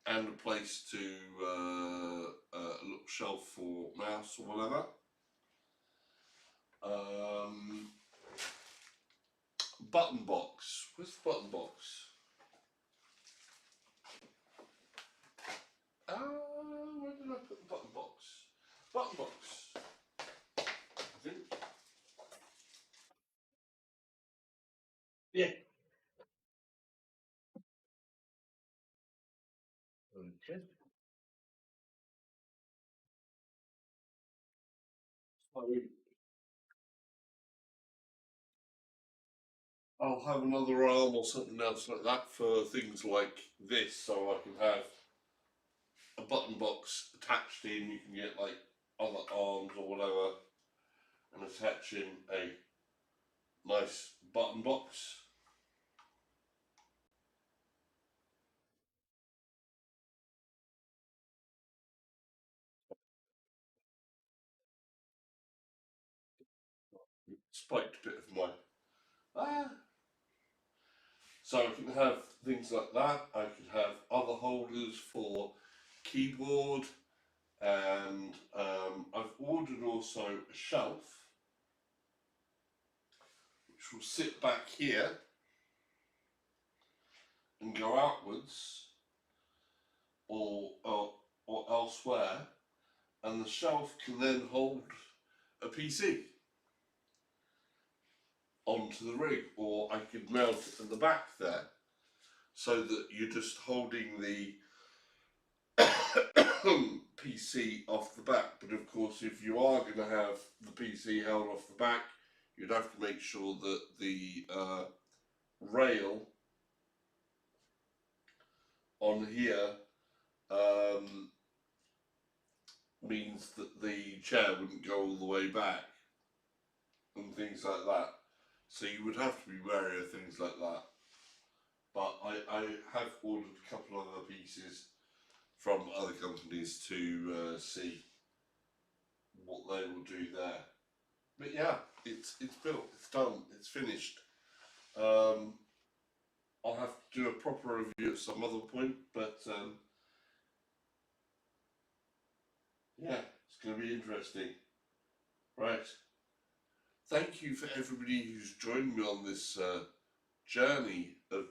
and a place to a little shelf for mouse or whatever. Button box. Where's the button box? Where did I put the button box? Button box. I think. Yeah. Okay. So I'll have another arm or something else like that for things like this, so I can have a button box attached in. You can get like other arms or whatever, and attach in a nice button box. Spiked bit of my So I can have things like that. I could have other holders for keyboard, and I've ordered also a shelf which will sit back here and go outwards or elsewhere, and the shelf can then hold a PC onto the rig, or I could mount it at the back there, so that you're just holding the PC off the back. But of course, if you are going to have the PC held off the back, you'd have to make sure that the rail on here means that the chair wouldn't go all the way back and things like that. So you would have to be wary of things like that. But I have ordered a couple of other pieces from other companies to see what they will do there. But yeah, it's built, it's done, it's finished. I'll have to do a proper review at some other point, but yeah, it's going to be interesting. Right. Thank you for everybody who's joined me on this journey of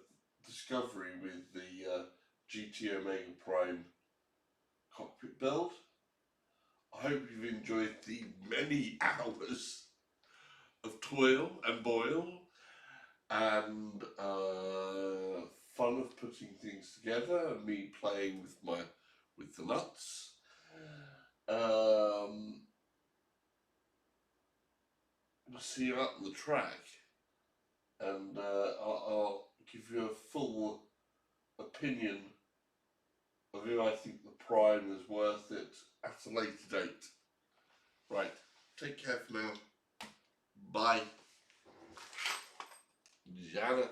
discovery with the GT Omega Prime Cockpit build. I hope you've enjoyed the many hours of toil and boil and fun of putting things together and me playing with the nuts. We'll see you out on the track, and I'll give you a full opinion of if I think the Prime is worth it at a later date. Right, take care for now. Bye. Jana.